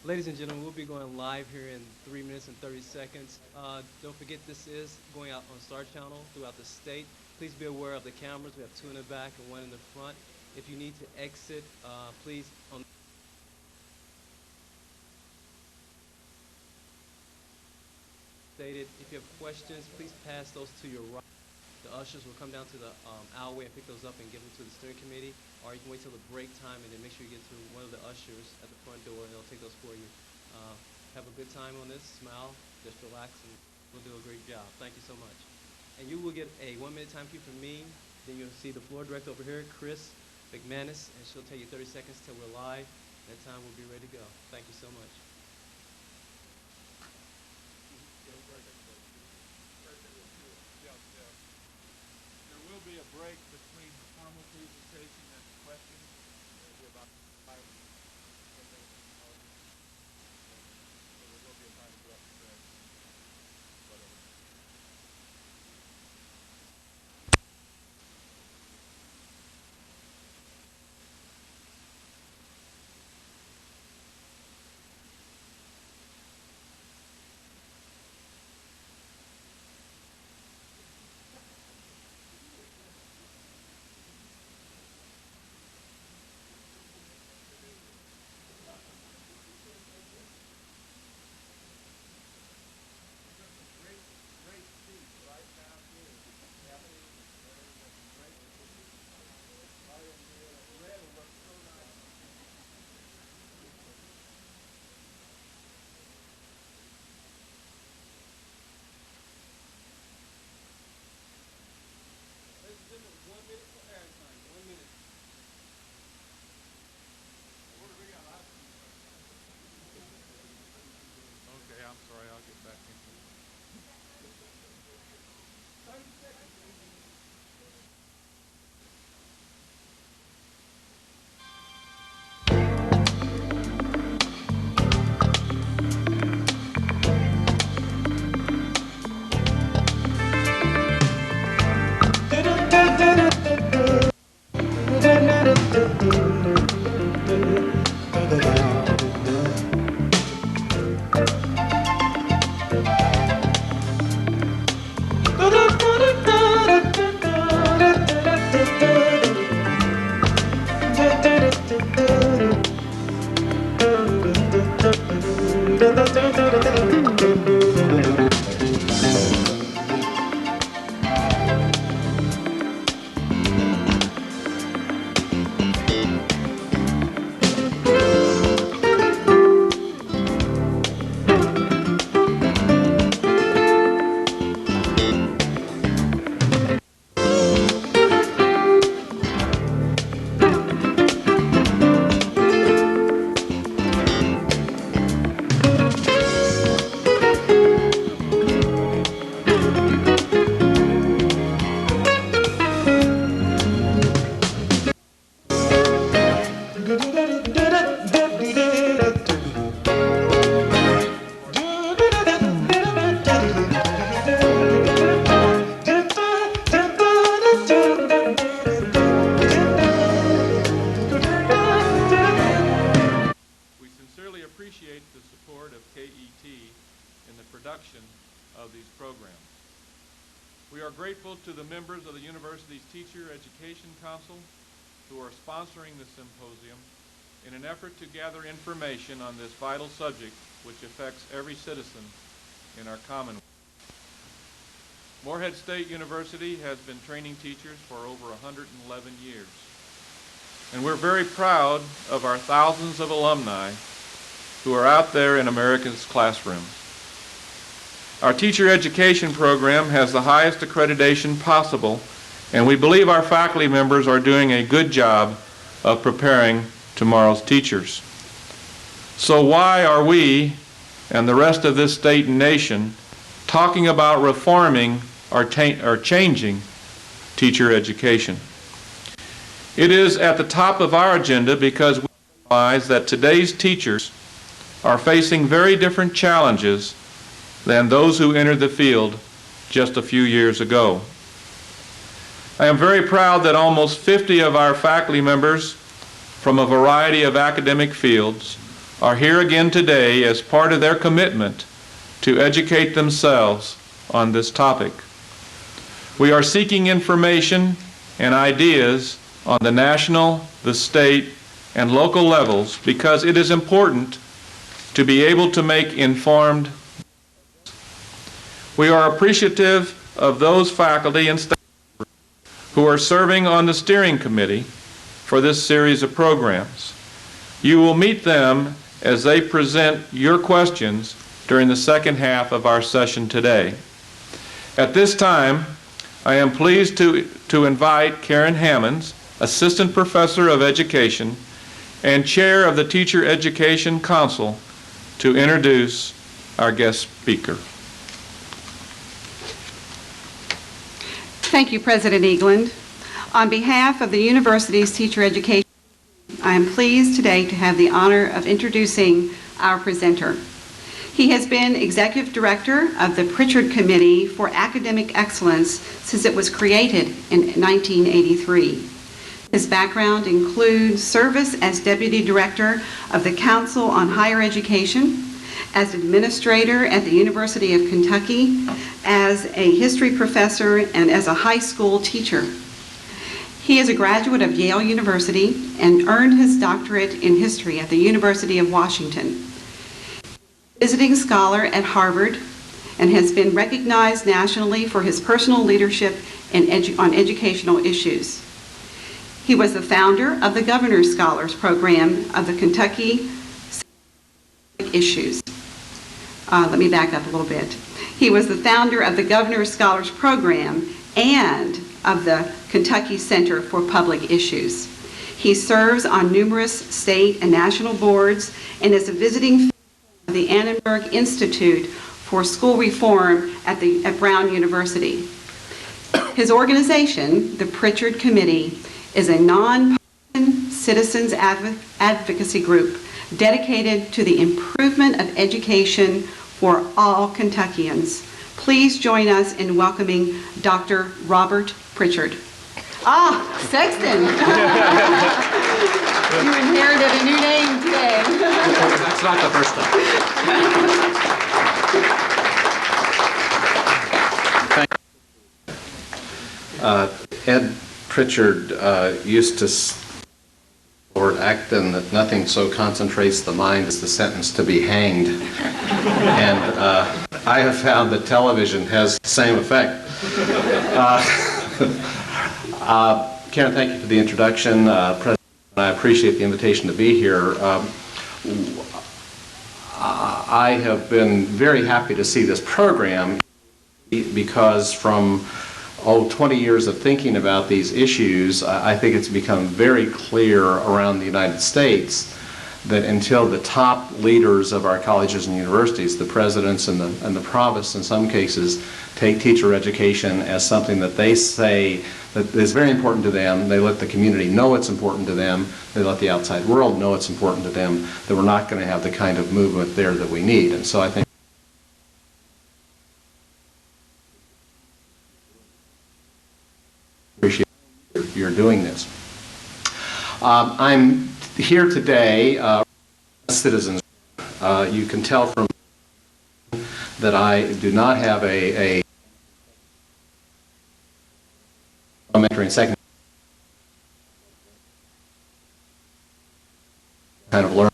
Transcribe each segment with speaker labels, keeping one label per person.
Speaker 1: Ladies and gentlemen, we'll be going live here in 3 minutes and 30 seconds. Don't forget this is going out on Star Channel throughout the state. Please be aware of the cameras. We have two in the back and one in the front. If you need to exit, please on stated. If you have questions, please pass those to your right. The ushers will come down to the alleyway and pick those up and give them to the steering committee. Or you can wait till the break time and then make sure you get to one of the ushers at the front door and they'll take those for you. Have a good time on this. Smile, just relax, and we'll do a great job. Thank you so much. And you will get a 1-minute time cue from me. Then you'll see the floor director over here, Chris McManus, and she'll tell you 30 seconds till we're live. That time we'll be ready to go. Thank you so much.
Speaker 2: There will be a break between the formal presentation and the questions. There will be about 5 10 minutes. So there will be a time to go up and stretch. Whatever. Great speech right down here. Kathy, great. Red looks so nice. Ladies and gentlemen, 1 minute for airtime. 1 minute. What do we got? Okay, I'm sorry. I'll get back into it. 30 seconds. We sincerely appreciate the support of KET in the production of these programs. We are grateful to the members of the university's Teacher Education Council who are sponsoring the symposium in an effort to gather information on this vital subject which affects every citizen in our Commonwealth. Morehead State University has been training teachers for over 111 years. And we're very proud of our thousands of alumni who are out there in America's classrooms. Our teacher education program has the highest accreditation possible, and we believe our faculty members are doing a good job of preparing tomorrow's teachers. So why are we and the rest of this state and nation talking about reforming or changing teacher education? It is at the top of our agenda because we realize that today's teachers are facing very different challenges than those who entered the field just a few years ago. I am very proud that almost 50 of our faculty members from a variety of academic fields are here again today as part of their commitment to educate themselves on this topic. We are seeking information and ideas on the national, the state, and local levels because it is important to be able to make informed. We are appreciative of those faculty and staff who are serving on the steering committee for this series of programs. You will meet them as they present your questions during the second half of our session today. At this time, I am pleased to invite Karen Hammonds, Assistant Professor of Education and Chair of the Teacher Education Council, to introduce our guest speaker.
Speaker 3: Thank you, President Egeland. On behalf of the university's teacher education, I am pleased today to have the honor of introducing our presenter. He has been Executive Director of the Pritchard Committee for Academic Excellence since it was created in 1983. His background includes service as Deputy Director of the Council on Higher Education, as Administrator at the University of Kentucky, as a history professor, and as a high school teacher. He is a graduate of Yale University and earned his doctorate in history at the University of Washington. Visiting scholar at Harvard and has been recognized nationally for his personal leadership on educational issues. He was the founder of the Governor's Scholars Program of the Kentucky Issues. Let me back up a little bit. He was the founder of the Governor's Scholars Program and of the Kentucky Center for Public Issues. He serves on numerous state and national boards and is a visiting fellow of the Annenberg Institute for School Reform at Brown University. His organization, the Pritchard Committee, is a nonpartisan citizens advocacy group dedicated to the improvement of education for all Kentuckians. Please join us in welcoming Dr. Robert Pritchard. Sexton! You inherited a new name today.
Speaker 4: That's not the first time. Ed Pritchard used to Lord Acton that nothing so concentrates the mind as the sentence to be hanged. And I have found that television has the same effect. Karen, thank you for the introduction. President, I appreciate the invitation to be here. I have been very happy to see this program because from 20 years of thinking about these issues, I think it's become very clear around the United States that until the top leaders of our colleges and universities, the presidents and the provosts in some cases, take teacher education as something that they say that is very important to them, they let the community know it's important to them, they let the outside world know it's important to them, that we're not going to have the kind of movement there that we need. And so I think appreciate you're doing this. I'm here today, citizens. You can tell from that I do not have a elementary and secondary kind of learn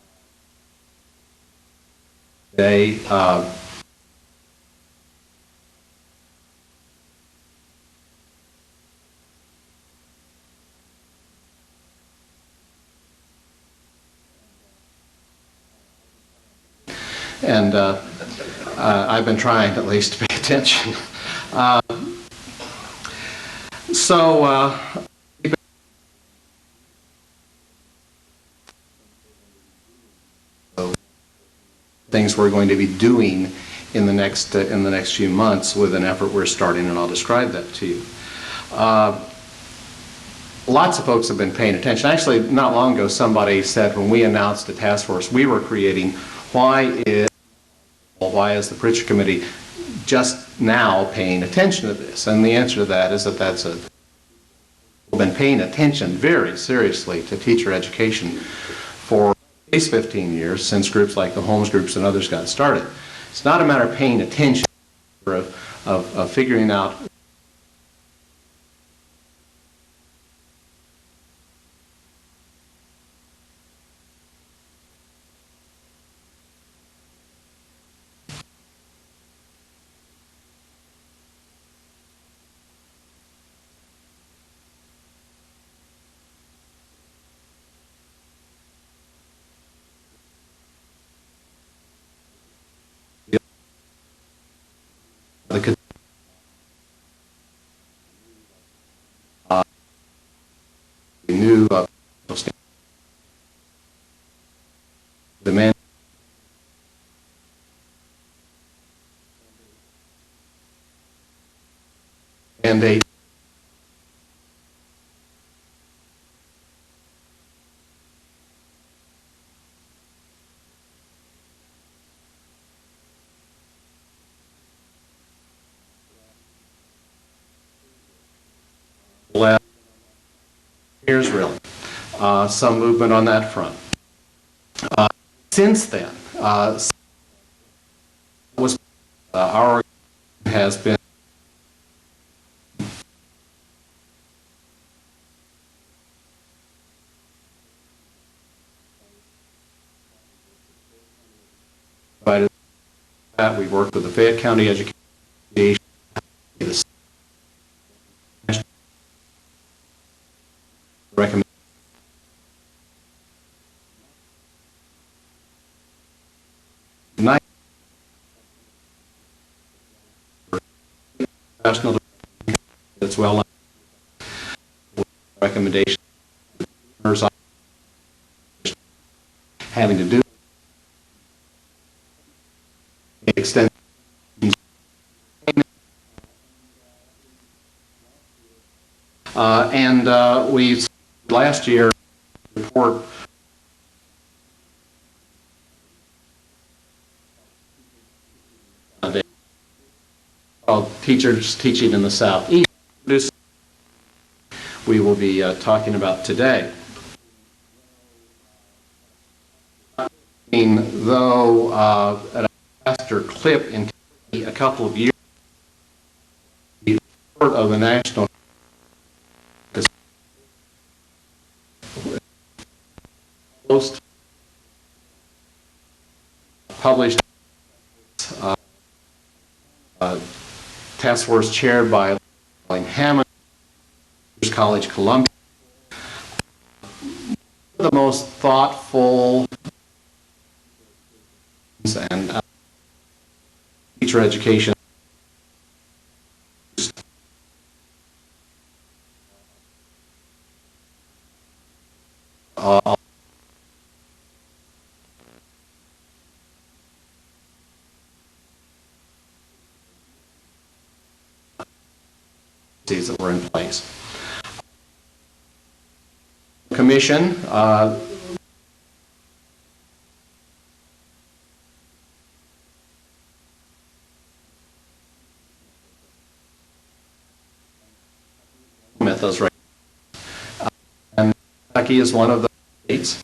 Speaker 4: today. And I've been trying at least to pay attention. Things we're going to be doing in the next few months with an effort we're starting, and I'll describe that to you. Lots of folks have been paying attention. Actually, not long ago, somebody said when we announced the task force we were creating, why is the Pritchard Committee just now paying attention to this? And the answer to that is that we've been paying attention very seriously to teacher education for least 15 years since groups like the Holmes groups and others got started. It's not a matter of paying attention, of figuring out the new demand mandate last years, really. Some movement on that front. Since then, our has been provided that we worked with the Fayette County Education recommend national that's well recommendation having to do extend we last year report called Teachers Teaching in the Southeast. We will be talking about today. Though at a faster clip in a couple of years, the report of the national post published task force chaired by Hammond, College, Columbia. The most thoughtful and teacher education that were in place. Commission met those right, and Kentucky is one of the states.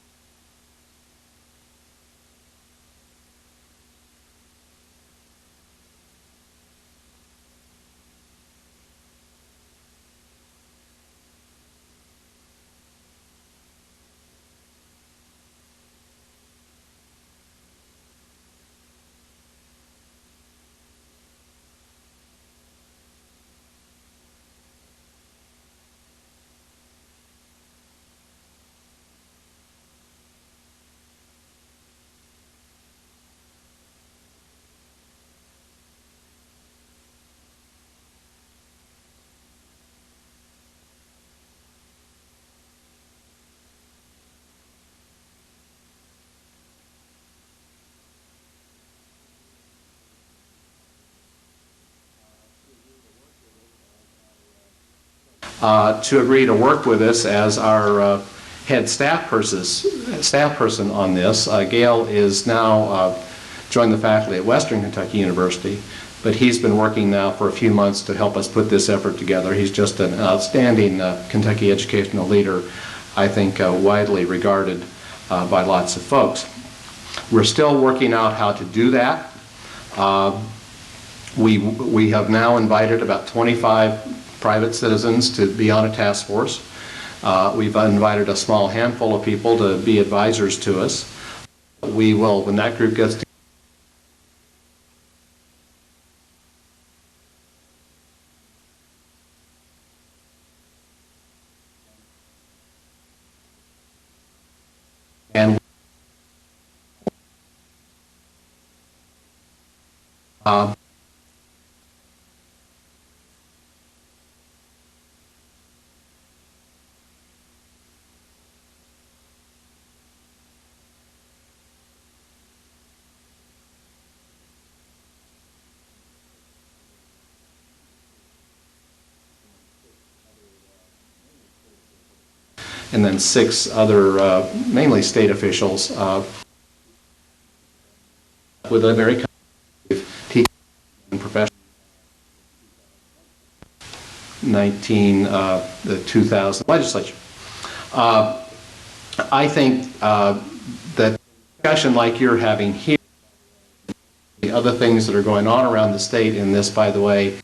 Speaker 4: To agree to work with us as our head staff person on this. Gail is now joined the faculty at Western Kentucky University, but he's been working now for a few months to help us put this effort together. He's just an outstanding Kentucky educational leader, I think widely regarded by lots of folks. We're still working out how to do that. We have now invited about 25 private citizens to be on a task force. We've invited a small handful of people to be advisors to us. We will, when that group gets together, and then 6 other, mainly state officials, with a very teaching and professional. 2000 legislature. I think that discussion like you're having here, the other things that are going on around the state in this, by the way,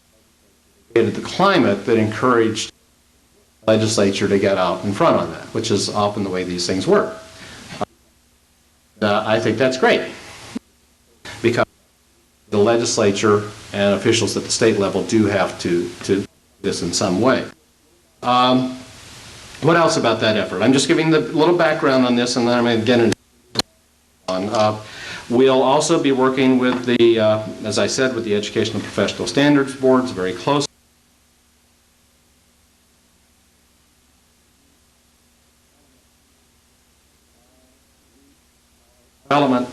Speaker 4: created the climate that encouraged the legislature to get out in front on that, which is often the way these things work. I think that's great, because the legislature and officials at the state level do have to do this in some way. What else about that effort? I'm just giving the little background on this, and then I'm going to get into on. We'll also be working with the, as I said, with the Educational Professional Standards Boards very closely. Development.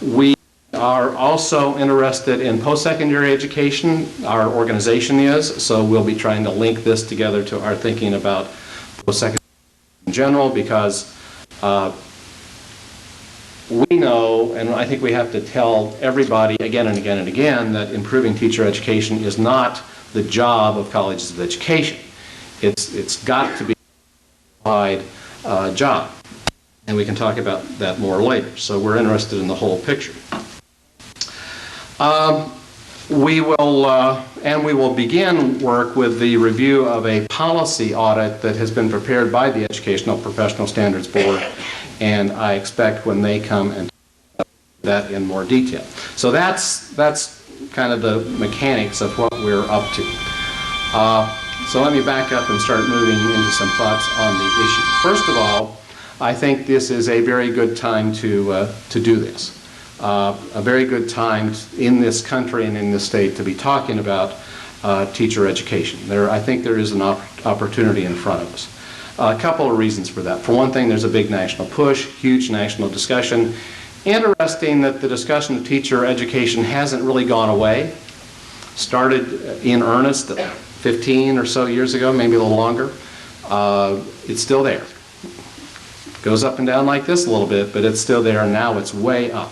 Speaker 4: We are also interested in post-secondary education. Our organization is, so we'll be trying to link this together to our thinking about post-secondary in general, because we know, and I think we have to tell everybody again and again and again, that improving teacher education is not the job of colleges of education. It's got to be a job. And we can talk about that more later. So we're interested in the whole picture. We will begin work with the review of a policy audit that has been prepared by the Educational Professional Standards Board, and I expect when they come and talk about that in more detail. So that's kind of the mechanics of what we're up to. So let me back up and start moving into some thoughts on the issue. First of all, I think this is a very good time to do this. A very good time in this country and in this state to be talking about teacher education. I think there is an opportunity in front of us. A couple of reasons for that. For one thing, there's a big national push, huge national discussion. Interesting that the discussion of teacher education hasn't really gone away. Started in earnest 15 or so years ago, maybe a little longer. It's still there. Goes up and down like this a little bit, but it's still there, and now it's way up.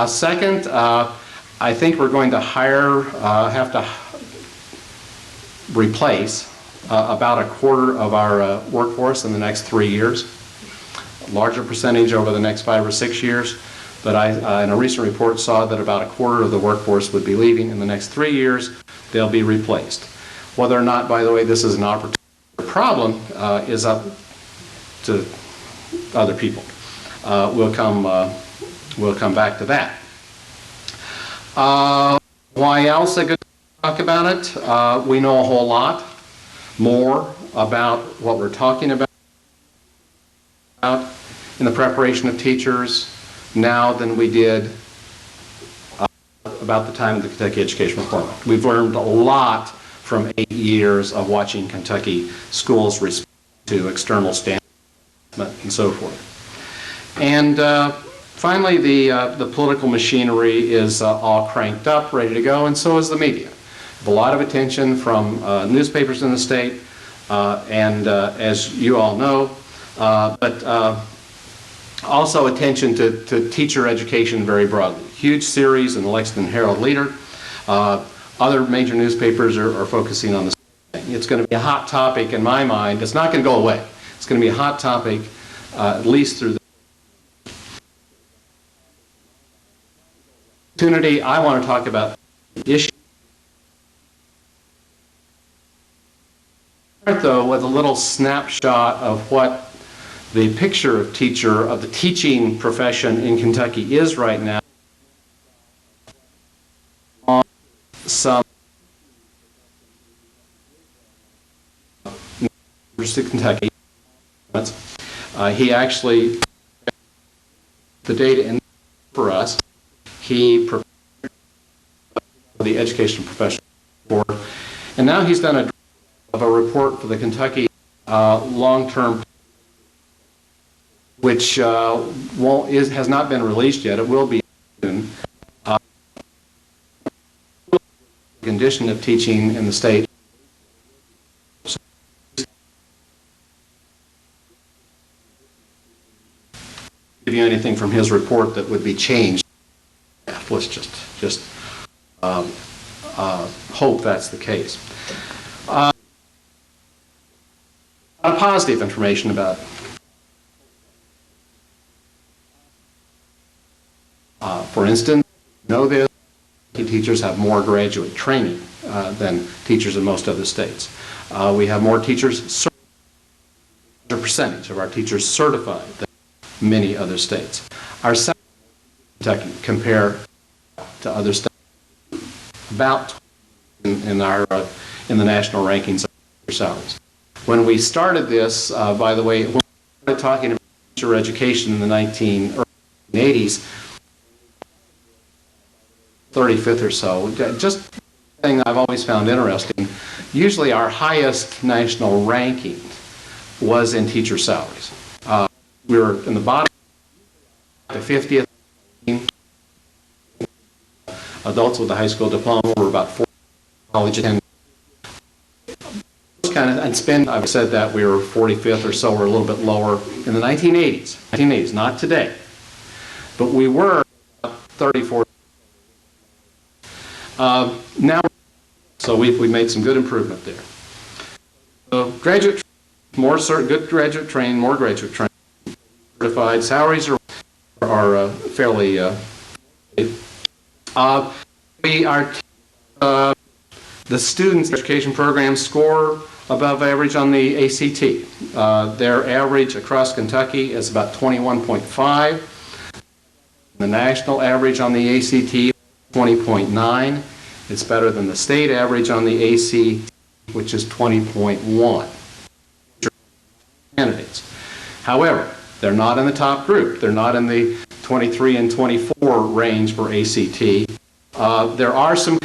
Speaker 4: Second, I think we're going to have to replace about a quarter of our workforce in the next 3 years. A larger percentage over the next 5 or 6 years, but I, in a recent report, saw that about a quarter of the workforce would be leaving in the next 3 years. They'll be replaced. Whether or not, by the way, this is an opportunity or problem is up to other people. We'll come back to that. Why else a good talk about it? We know a whole lot more about what we're talking about in the preparation of teachers now than we did about the time of the Kentucky Education Reform Act. We've learned a lot from 8 years of watching Kentucky schools respond to external standards and so forth. And finally, the political machinery is all cranked up, ready to go, and so is the media. A lot of attention from newspapers in the state, and as you all know, but also attention to teacher education very broadly. Huge series in the Lexington Herald-Leader. Other major newspapers are focusing on this. It's going to be a hot topic in my mind. It's not going to go away. It's going to be a hot topic at least through the opportunity. I want to talk about the issue. Start, though, with a little snapshot of what the picture of the teaching profession in Kentucky is right now. On some University of Kentucky, he actually the data in for us. He prepared the Education Professional Board, and now he's done a report for the Kentucky long-term, which has not been released yet. It will be soon. Condition of teaching in the state. Give you anything from his report that would be changed. Let's just hope that's the case. Positive information about for instance, know this, teachers have more graduate training than teachers in most other states. We have more teachers, a percentage of our teachers certified than many other states. Our salaries in Kentucky compare to other states about in the national rankings of salaries. When we started this, by the way, when we started talking about teacher education in the early 1980s, 35th or so, just a thing I've always found interesting, usually our highest national ranking was in teacher salaries. We were in the bottom, the 50th. Adults with a high school diploma were about 40 college attendance. I've said that we were 45th or so, or a little bit lower in the 1980s, not today. But we were 34. Now, so we made some good improvement there. So graduate, good graduate training, more graduate training, certified salaries are fairly. The students' education programs score above average on the ACT. Their average across Kentucky is about 21.5. The national average on the ACT 20.9. It's better than the state average on the ACT, which is 20.1. Candidates. However, they're not in the top group. They're not in the 23 and 24 range for ACT. There are some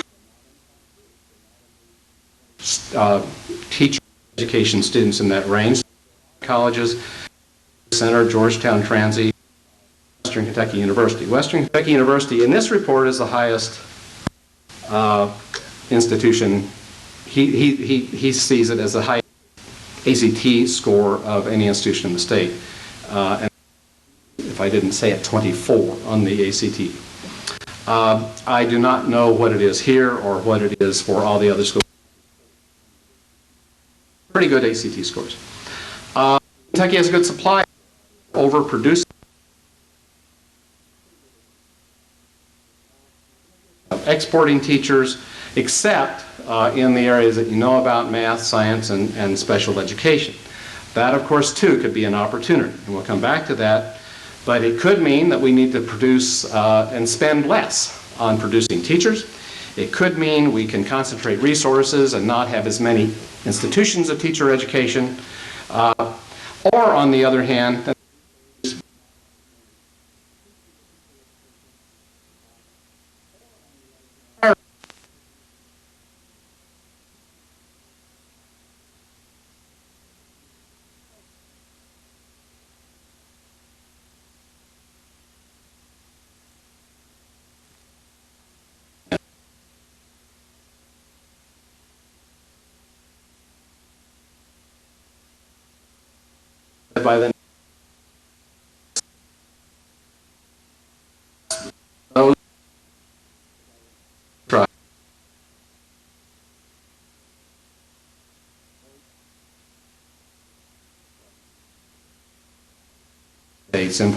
Speaker 4: teacher education students in that range. Colleges, Center, Georgetown Transy, Western Kentucky University. Western Kentucky University, in this report, is the highest institution. He sees it as the highest ACT score of any institution in the state. And if I didn't say it, 24 on the ACT. I do not know what it is here or what it is for all the other schools. Pretty good ACT scores. Kentucky has a good supply, overproducing. Exporting teachers, except in the areas that you know about, math, science, and special education. That, of course, too, could be an opportunity, and we'll come back to that. But it could mean that we need to produce and spend less on producing teachers. It could mean we can concentrate resources and not have as many institutions of teacher education. Or, on the other hand, by the those States in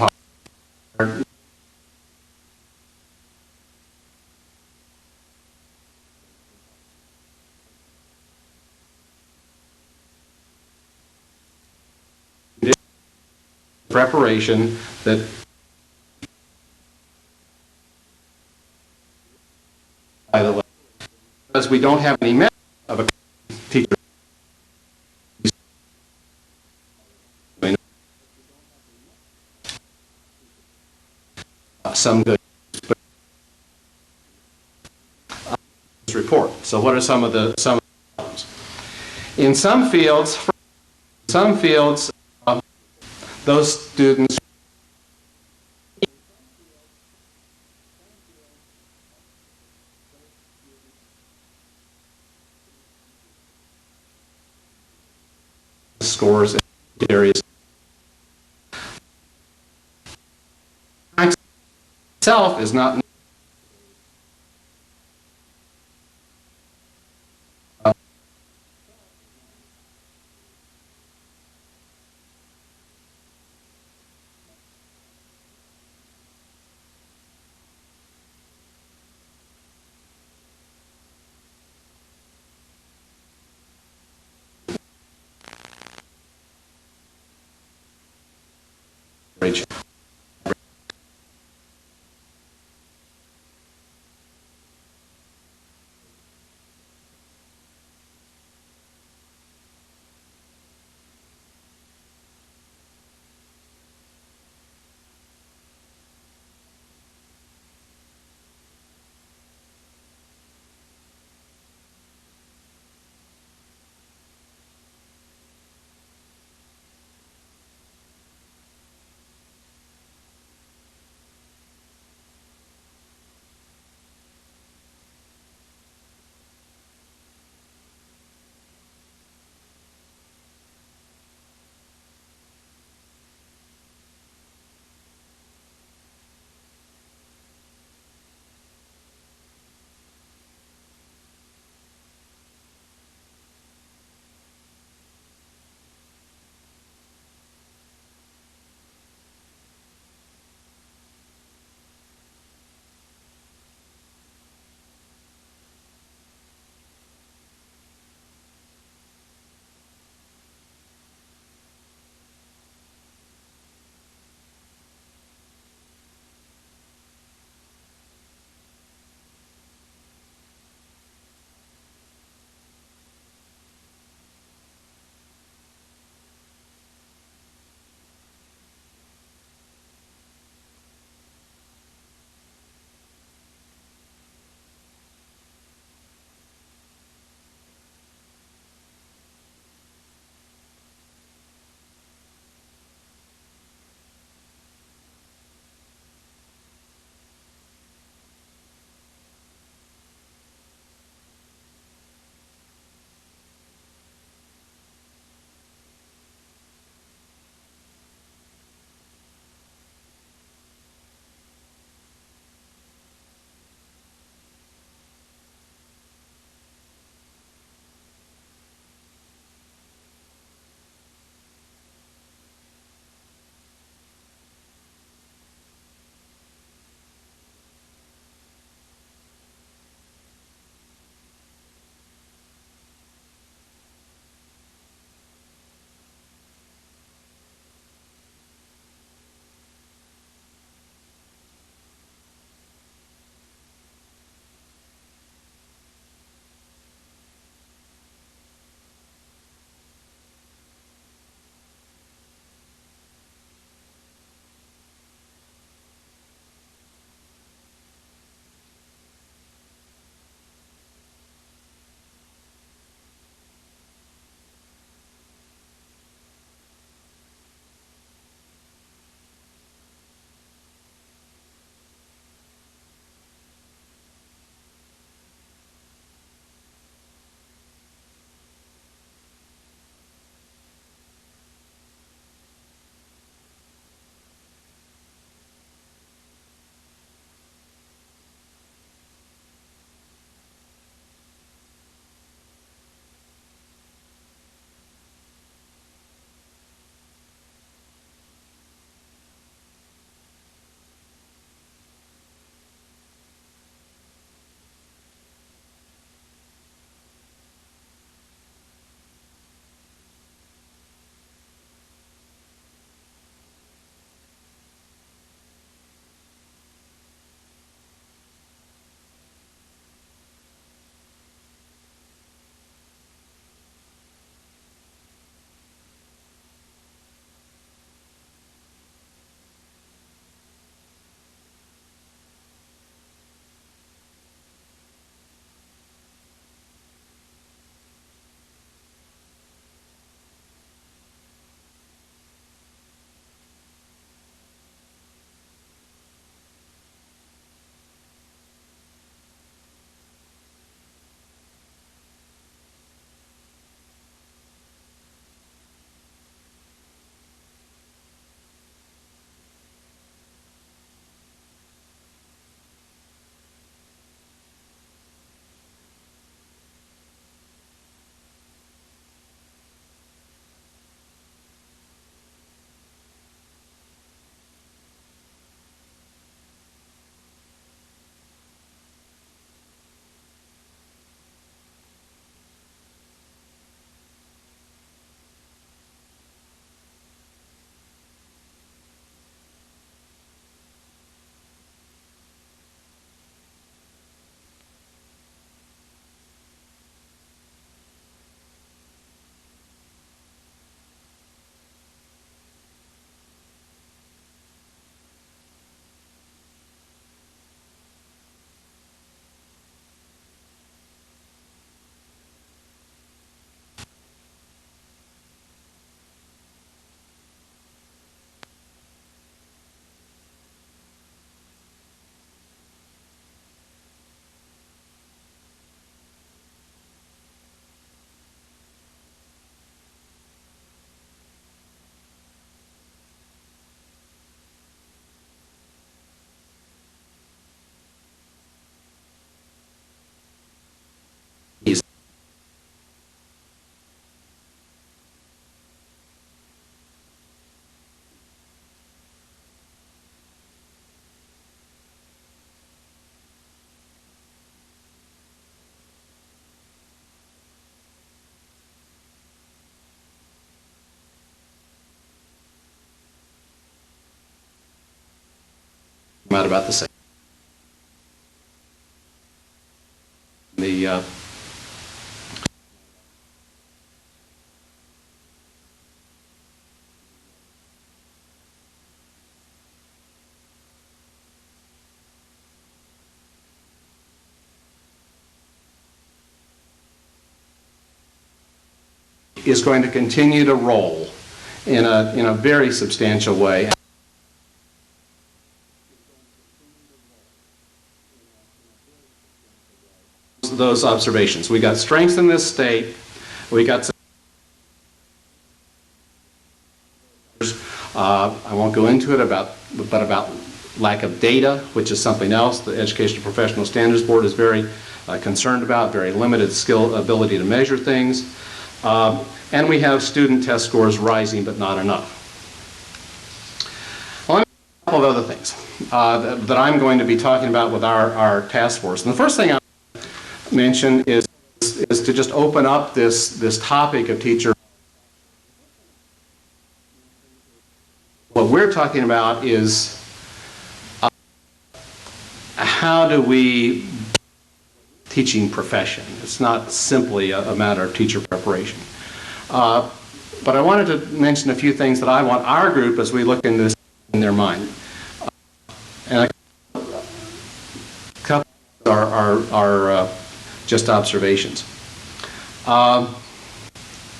Speaker 4: preparation that by the way, because we don't have any method of a teacher some good report. So what are some of the problems? In some fields, those students scores in areas itself is not average. out about the same. The is going to continue to roll in a very substantial way. Those observations. We got strengths in this state. We got some, I won't go into it but about lack of data, which is something else the Educational Professional Standards Board is very concerned about, very limited ability to measure things. And we have student test scores rising, but not enough. Well, let me a couple of other things that I'm going to be talking about with our task force. And the first thing I mention is to just open up this topic of teacher. What we're talking about is how do we teaching profession. It's not simply a matter of teacher preparation. But I wanted to mention a few things that I want our group, as we look into this, in their mind. And a couple are just observations.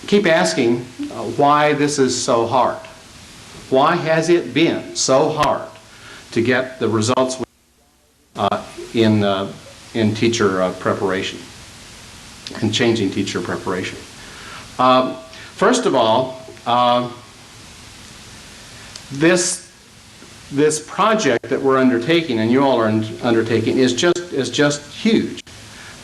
Speaker 4: Keep asking why this is so hard. Why has it been so hard to get the results in teacher preparation and changing teacher preparation? First of all, this project that we're undertaking, and you all are undertaking, is just huge.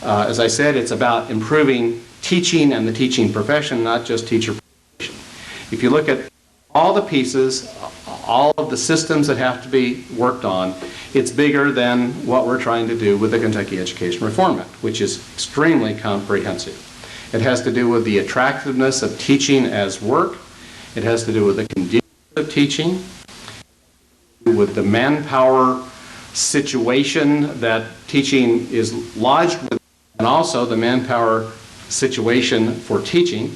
Speaker 4: As I said, it's about improving teaching and the teaching profession, not just teacher preparation. If you look at all the pieces, all of the systems that have to be worked on, it's bigger than what we're trying to do with the Kentucky Education Reform Act, which is extremely comprehensive. It has to do with the attractiveness of teaching as work. It has to do with the conditions of teaching, with the manpower situation that teaching is lodged with, and also the manpower situation for teaching.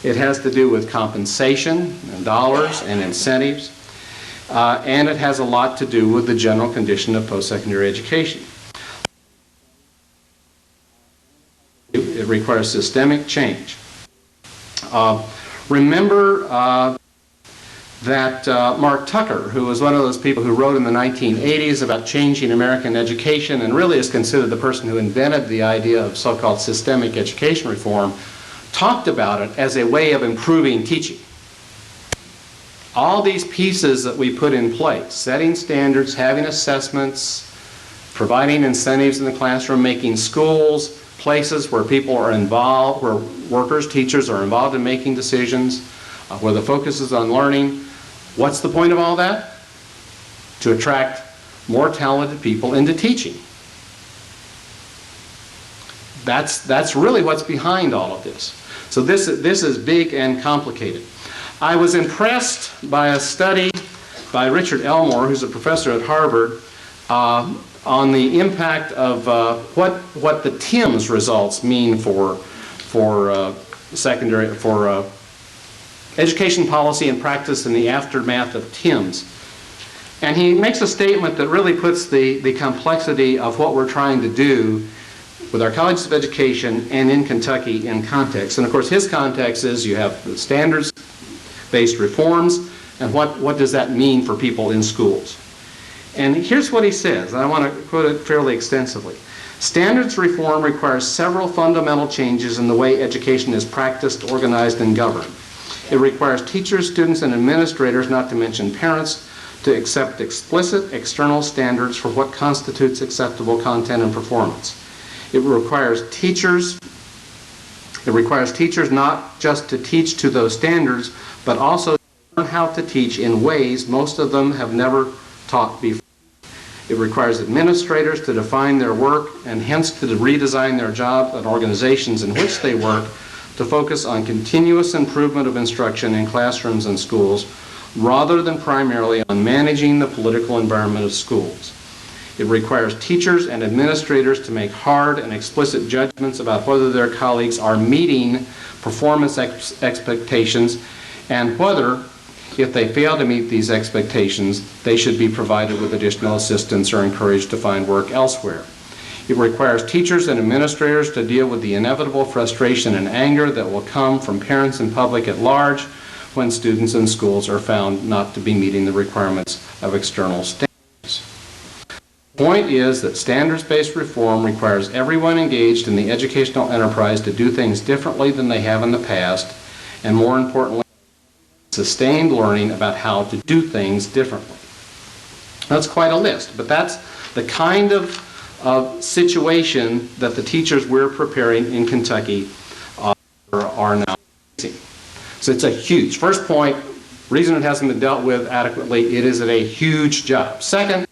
Speaker 4: It has to do with compensation and dollars and incentives. And it has a lot to do with the general condition of post-secondary education. It requires systemic change. Remember that Mark Tucker, who was one of those people who wrote in the 1980s about changing American education and really is considered the person who invented the idea of so-called systemic education reform, talked about it as a way of improving teaching. All these pieces that we put in place, setting standards, having assessments, providing incentives in the classroom, making schools places where people are involved, where workers, teachers are involved in making decisions, where the focus is on learning. What's the point of all that? To attract more talented people into teaching. That's really what's behind all of this. So this is big and complicated. I was impressed by a study by Richard Elmore, who's a professor at Harvard, on the impact of what the TIMSS results mean for education policy and practice in the aftermath of TIMSS. And he makes a statement that really puts the complexity of what we're trying to do with our colleges of education and in Kentucky in context. And of course his context is you have the standards-based reforms, and what does that mean for people in schools? And here's what he says, and I want to quote it fairly extensively. Standards reform requires several fundamental changes in the way education is practiced, organized, and governed. It requires teachers, students, and administrators, not to mention parents, to accept explicit external standards for what constitutes acceptable content and performance. It requires teachers not just to teach to those standards, but also to learn how to teach in ways most of them have never taught before. It requires administrators to define their work and hence to redesign their job and organizations in which they work to focus on continuous improvement of instruction in classrooms and schools rather than primarily on managing the political environment of schools. It requires teachers and administrators to make hard and explicit judgments about whether their colleagues are meeting performance expectations and whether, if they fail to meet these expectations, they should be provided with additional assistance or encouraged to find work elsewhere. It requires teachers and administrators to deal with the inevitable frustration and anger that will come from parents and public at large when students in schools are found not to be meeting the requirements of external standards. The point is that standards-based reform requires everyone engaged in the educational enterprise to do things differently than they have in the past, and more importantly, sustained learning about how to do things differently. That's quite a list, but that's the kind of situation that the teachers we're preparing in Kentucky are now facing. So it's a huge, first point, reason it hasn't been dealt with adequately, it is a huge job. Second,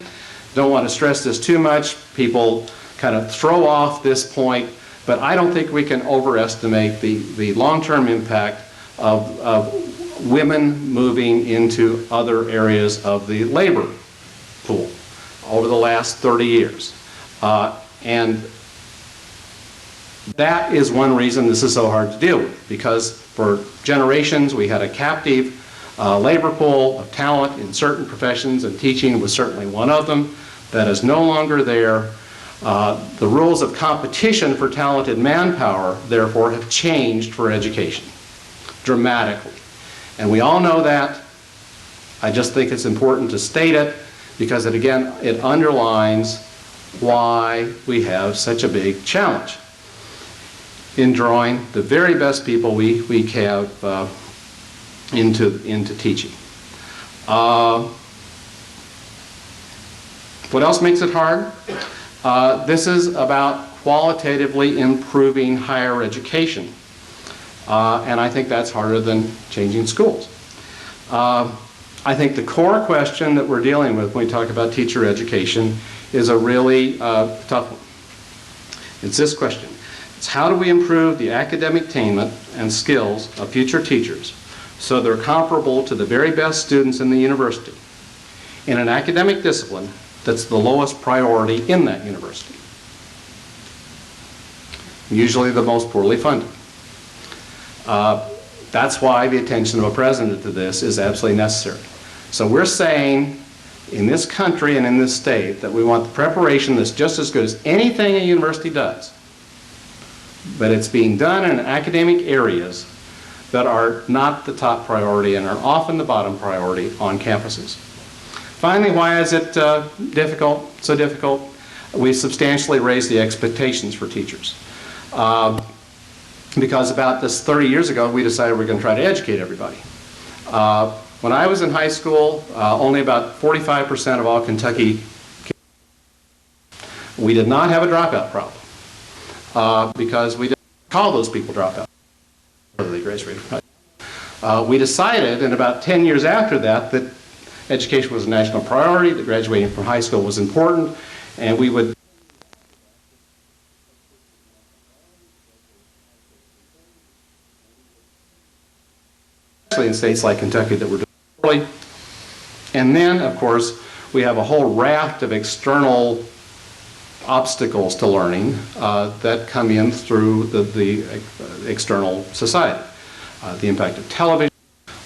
Speaker 4: don't want to stress this too much, people kind of throw off this point, but I don't think we can overestimate the long-term impact of women moving into other areas of the labor pool over the last 30 years. And that is one reason this is so hard to deal with, because for generations we had a captive labor pool of talent in certain professions, and teaching was certainly one of them. That is no longer there. The rules of competition for talented manpower, therefore, have changed for education dramatically. And we all know that. I just think it's important to state it because it underlines why we have such a big challenge in drawing the very best people we have into teaching. What else makes it hard? This is about qualitatively improving higher education. And I think that's harder than changing schools. I think the core question that we're dealing with when we talk about teacher education is a really tough one. It's this question. It's how do we improve the academic attainment and skills of future teachers so they're comparable to the very best students in the university in an academic discipline that's the lowest priority in that university, usually the most poorly funded. That's why the attention of a president to this is absolutely necessary. So we're saying in this country and in this state that we want the preparation that's just as good as anything a university does, but it's being done in academic areas that are not the top priority and are often the bottom priority on campuses. Finally, why is it so difficult? We substantially raised the expectations for teachers. Because about this 30 years ago, we decided we're going to try to educate everybody. When I was in high school, only about 45% of all Kentucky kids. We did not have a dropout problem because we didn't call those people dropouts. We decided, and about 10 years after that, that education was a national priority, that graduating from high school was important, and we would in states like Kentucky that were doing poorly. And then, of course, we have a whole raft of external obstacles to learning that come in through the external society. The impact of television,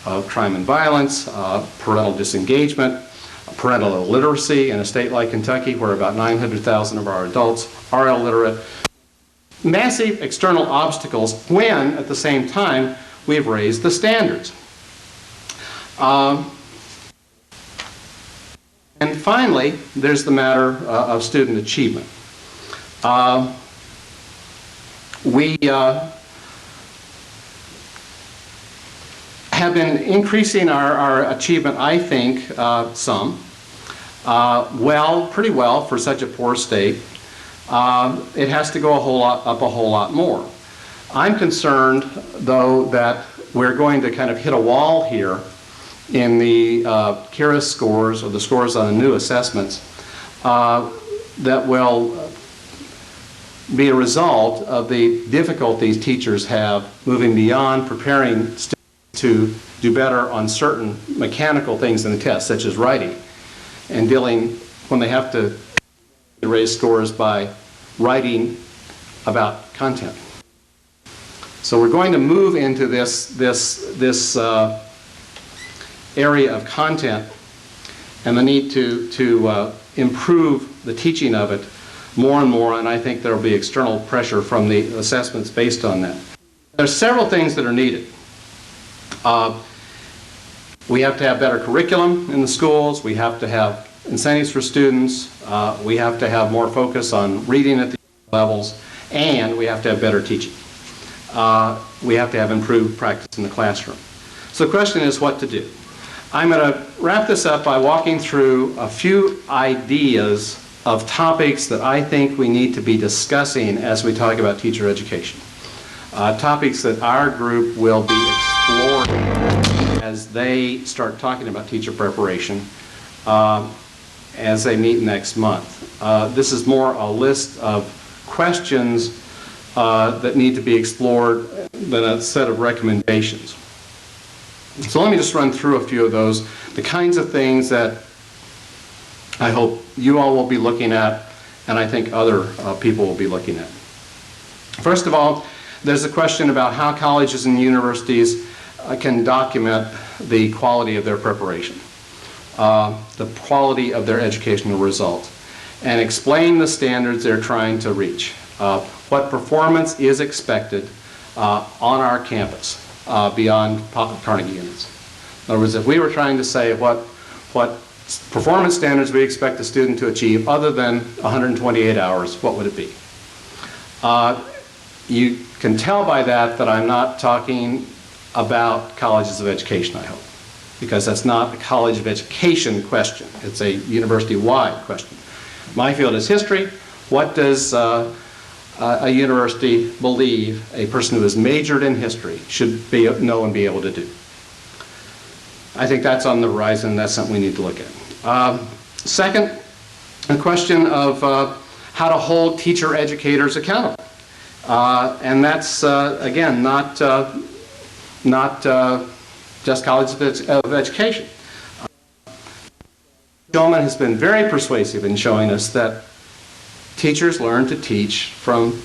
Speaker 4: of crime and violence, parental disengagement, parental illiteracy in a state like Kentucky where about 900,000 of our adults are illiterate. Massive external obstacles when, at the same time, we've raised the standards. And finally, there's the matter of student achievement. We have been increasing our achievement, I think, some. Pretty well for such a poor state. It has to go up a whole lot more. I'm concerned, though, that we're going to kind of hit a wall here in the CARAS scores, or the scores on the new assessments, that will be a result of the difficulties teachers have moving beyond preparing students to do better on certain mechanical things in the test, such as writing, and dealing when they have to to raise scores by writing about content. So we're going to move into this area of content and the need to improve the teaching of it more and more, and I think there will be external pressure from the assessments based on that. There's several things that are needed. We have to have better curriculum in the schools. We have to have incentives for students. We have to have more focus on reading at the levels, and we have to have better teaching. We have to have improved practice in the classroom. So the question is what to do. I'm going to wrap this up by walking through a few ideas of topics that I think we need to be discussing as we talk about teacher education. Topics that our group will be exploring as they start talking about teacher preparation as they meet next month. This is more a list of questions that need to be explored than a set of recommendations. So let me just run through a few of those, the kinds of things that I hope you all will be looking at, and I think other people will be looking at. First of all, there's a question about how colleges and universities can document the quality of their preparation, the quality of their educational results, and explain the standards they're trying to reach. What performance is expected on our campus beyond Carnegie units. In other words, if we were trying to say what performance standards we expect a student to achieve other than 128 hours, what would it be? You can tell by that I'm not talking about colleges of education, I hope, because that's not a college of education question. It's a university-wide question. My field is history. What does a university believe a person who has majored in history should know and be able to do? I think that's on the horizon. That's something we need to look at. Second, a question of how to hold teacher educators accountable. And that's, again, not just colleges of education. Shulman has been very persuasive in showing us that teachers learn to teach from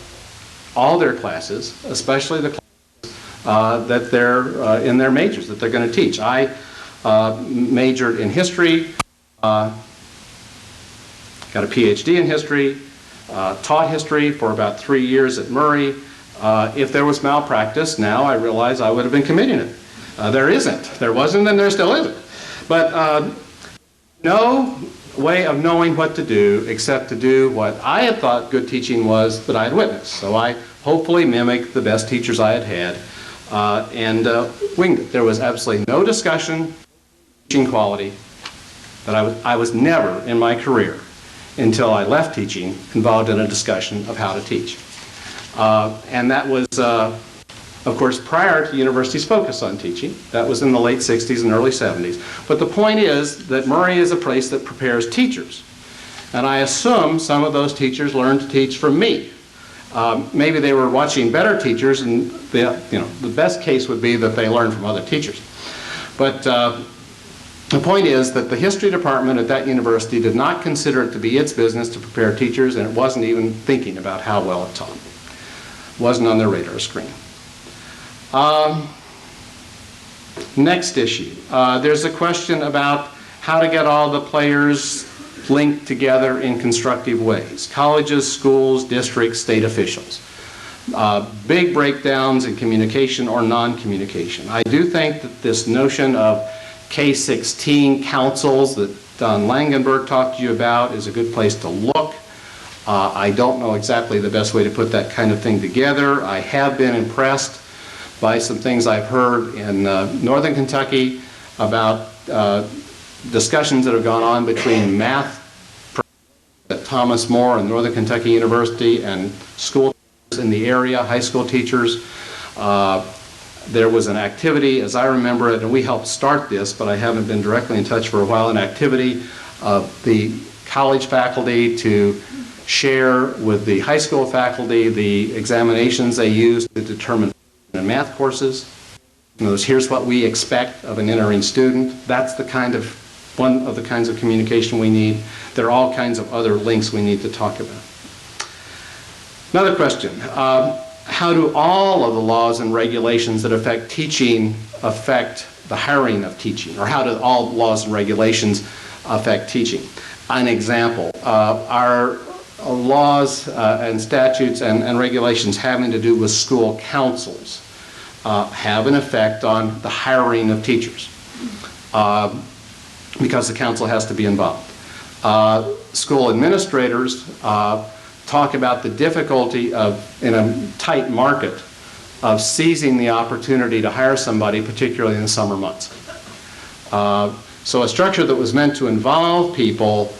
Speaker 4: all their classes, especially the classes that they're in their majors that they're going to teach. I majored in history, got a PhD in history, taught history for about 3 years at Murray. If there was malpractice, now I realize I would have been committing it. There isn't. There wasn't, and there still isn't. But no way of knowing what to do except to do what I had thought good teaching was that I had witnessed. So I hopefully mimicked the best teachers I had had and winged it. There was absolutely no discussion teaching quality that I was never in my career until I left teaching involved in a discussion of how to teach. And that was, of course, prior to university's focus on teaching. That was in the late 60s and early 70s. But the point is that Murray is a place that prepares teachers. And I assume some of those teachers learned to teach from me. Maybe they were watching better teachers, and the best case would be that they learned from other teachers. But the point is that the history department at that university did not consider it to be its business to prepare teachers, and it wasn't even thinking about how well it taught. It wasn't on their radar screen. Next issue. There's a question about how to get all the players linked together in constructive ways. Colleges, schools, districts, state officials. Big breakdowns in communication or non-communication. I do think that this notion of K-16 councils that Don Langenberg talked to you about is a good place to look. I don't know exactly the best way to put that kind of thing together. I have been impressed by some things I've heard in northern Kentucky about discussions that have gone on between math at Thomas More and Northern Kentucky University and school teachers in the area, high school teachers. There was an activity, as I remember it, and we helped start this, but I haven't been directly in touch for a while, an activity of the college faculty to share with the high school faculty the examinations they use to determine math courses. In other words, here's what we expect of an entering student. That's the kind of one of the kinds of communication we need. There are all kinds of other links we need to talk about. Another question, how do all of the laws and regulations that affect teaching affect the hiring of teaching? Or how do all laws and regulations affect teaching? An example, our laws and statutes and regulations having to do with school councils have an effect on the hiring of teachers because the council has to be involved. School administrators talk about the difficulty of, in a tight market, of seizing the opportunity to hire somebody, particularly in the summer months. So a structure that was meant to involve people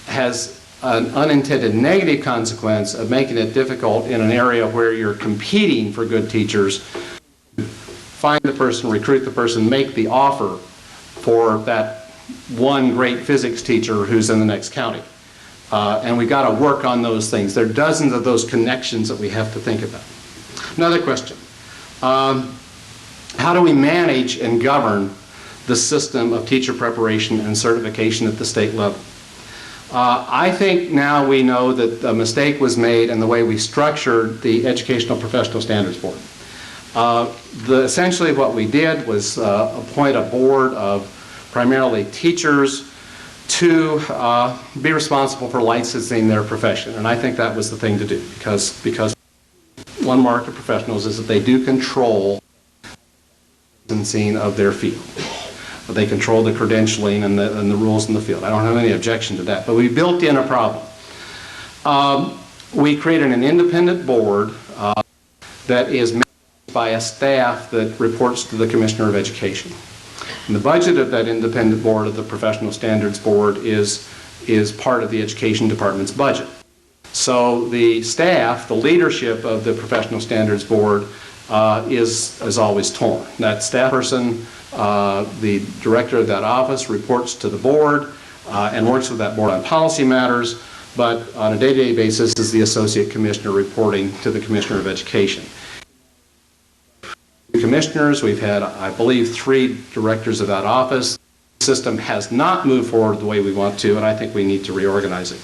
Speaker 4: has an unintended negative consequence of making it difficult in an area where you're competing for good teachers. Find the person, recruit the person, make the offer for that one great physics teacher who's in the next county. And we've got to work on those things. There are dozens of those connections that we have to think about. Another question. How do we manage and govern the system of teacher preparation and certification at the state level? I think now we know that a mistake was made in the way we structured the Educational Professional Standards Board. Essentially what we did was appoint a board of primarily teachers to be responsible for licensing their profession. And I think that was the thing to do because one mark of professionals is that they do control the licensing of their field. They control the credentialing and the rules in the field. I don't have any objection to that. But we built in a problem. We created an independent board that is managed by a staff that reports to the Commissioner of Education. And the budget of that independent board of the Professional Standards Board is part of the Education Department's budget. So the staff, the leadership of the Professional Standards Board is always torn. That staff person, the director of that office, reports to the board and works with that board on policy matters, but on a day-to-day basis is the associate commissioner reporting to the Commissioner of Education. Commissioners, we've had, I believe, 3 directors of that office. The system has not moved forward the way we want to, and I think we need to reorganize it.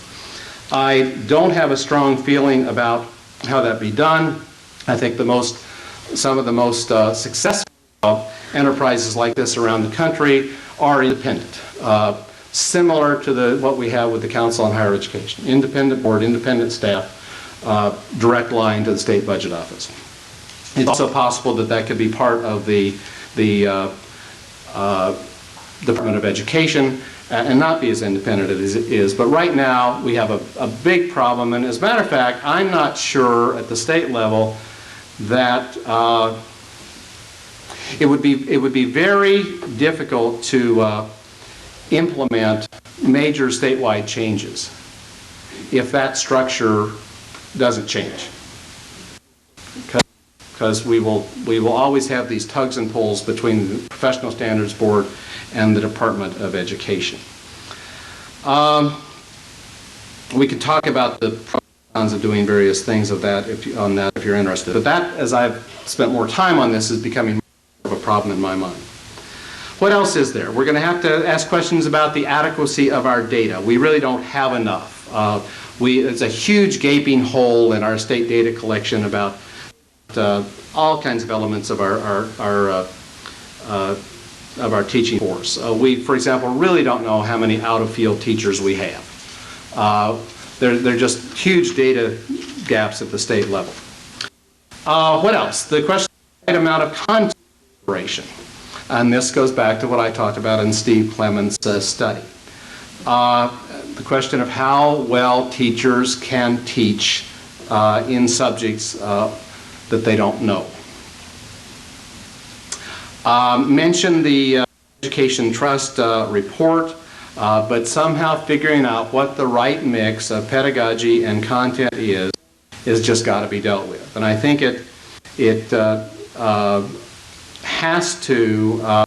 Speaker 4: I don't have a strong feeling about how that be done. I think some of the most successful enterprises like this around the country are independent, similar to what we have with the Council on Higher Education. Independent board, independent staff, direct line to the state budget office. It's also possible that that could be part of the Department of Education and not be as independent as it is. But right now we have a big problem, and as a matter of fact, I'm not sure at the state level that it would be very difficult to implement major statewide changes if that structure doesn't change. Because we will always have these tugs and pulls between the Professional Standards Board and the Department of Education. We could talk about the pros and cons of doing various things of that if you're interested. But that, as I've spent more time on this, is becoming more of a problem in my mind. What else is there? We're going to have to ask questions about the adequacy of our data. We really don't have enough. There's a huge gaping hole in our state data collection about all kinds of elements of our teaching force. We, for example, really don't know how many out-of-field teachers we have. There are just huge data gaps at the state level. What else? The question of the right amount of content. And this goes back to what I talked about in Steve Clemens' study. The question of how well teachers can teach in subjects that they don't know. Mentioned the Education Trust report, but somehow figuring out what the right mix of pedagogy and content is just got to be dealt with. And I think it has to,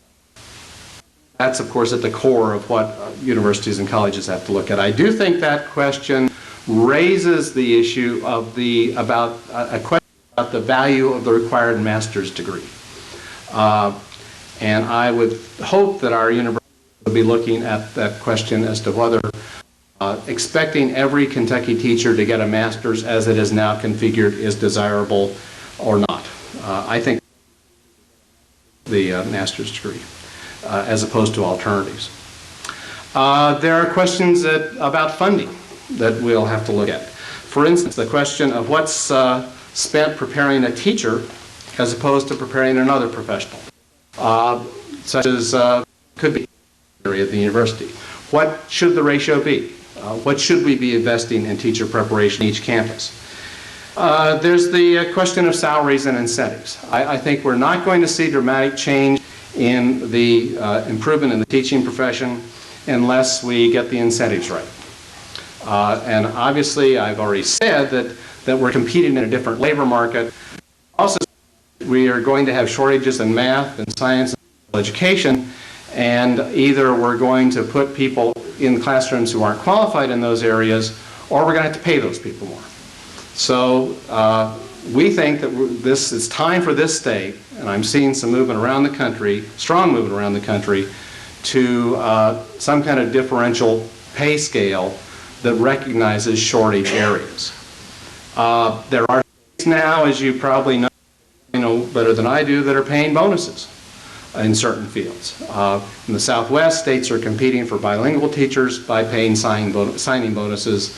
Speaker 4: that's of course at the core of what universities and colleges have to look at. I do think that question raises the issue of a question about the value of the required master's degree. And I would hope that our universities be looking at that question as to whether expecting every Kentucky teacher to get a master's as it is now configured is desirable or not. I think the master's degree as opposed to alternatives. There are questions about funding that we'll have to look at. For instance, the question of what's spent preparing a teacher as opposed to preparing another professional, such as could be at the university. What should the ratio be? What should we be investing in teacher preparation in each campus? There's the question of salaries and incentives. I think we're not going to see dramatic change in the improvement in the teaching profession unless we get the incentives right. And obviously, I've already said that we're competing in a different labor market. Also, we are going to have shortages in math and science and education, and either we're going to put people in classrooms who aren't qualified in those areas, or we're going to have to pay those people more. So we think that it's time for this state, and I'm seeing some movement around the country, strong movement around the country, to some kind of differential pay scale that recognizes shortage areas. There are states now, as you probably know better than I do, that are paying bonuses in certain fields. In the Southwest, states are competing for bilingual teachers by paying signing bonuses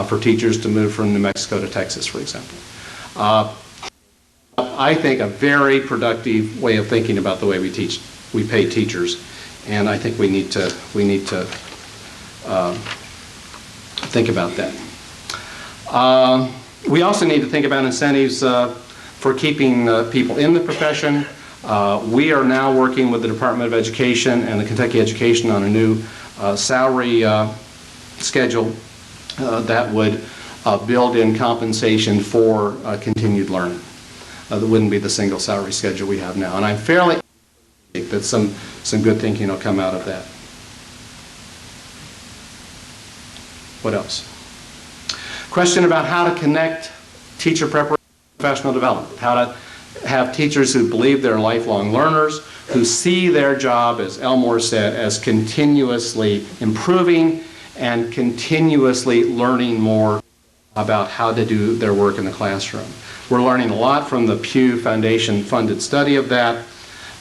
Speaker 4: for teachers to move from New Mexico to Texas, for example. I think a very productive way of thinking about the way we pay teachers, and I think we need to think about that. We also need to think about incentives for keeping people in the profession. We are now working with the Department of Education and the Kentucky Education on a new salary schedule that would build in compensation for continued learning. That wouldn't be the single salary schedule we have now. And I'm fairly optimistic that some good thinking will come out of that. What else? Question about how to connect teacher preparation and professional development. How to have teachers who believe they're lifelong learners, who see their job, as Elmore said, as continuously improving and continuously learning more about how to do their work in the classroom. We're learning a lot from the Pew Foundation funded study of that,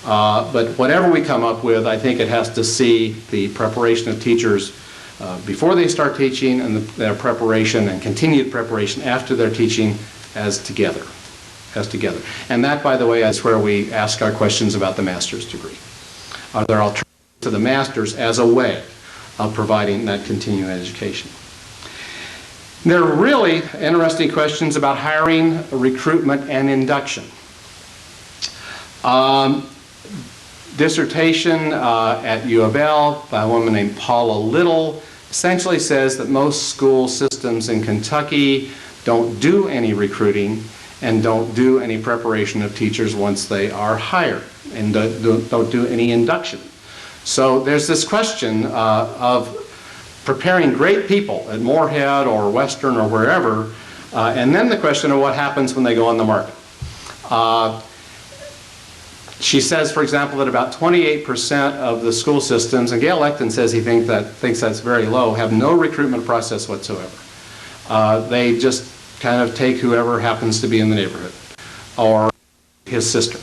Speaker 4: but whatever we come up with, I think it has to see the preparation of teachers before they start teaching and their preparation and continued preparation after their teaching as together. And that, by the way, is where we ask our questions about the master's degree. Are there alternatives to the master's as a way of providing that continuing education? There are really interesting questions about hiring, recruitment, and induction. Dissertation at U of L by a woman named Paula Little essentially says that most school systems in Kentucky don't do any recruiting and don't do any preparation of teachers once they are hired, and don't do any induction. So there's this question of preparing great people at Moorhead or Western or wherever, and then the question of what happens when they go on the market. She says, for example, that about 28% of the school systems, and Gail Lecton says he thinks that's very low, have no recruitment process whatsoever. They just kind of take whoever happens to be in the neighborhood or his sister.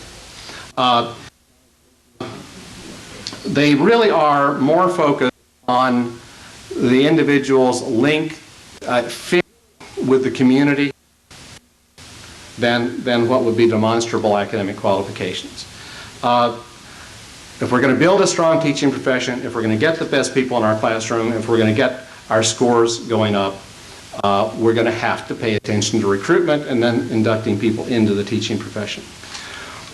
Speaker 4: They really are more focused on the individual's link, fit with the community than what would be demonstrable academic qualifications. If we're going to build a strong teaching profession, if we're going to get the best people in our classroom, if we're going to get our scores going up, we're going to have to pay attention to recruitment and then inducting people into the teaching profession.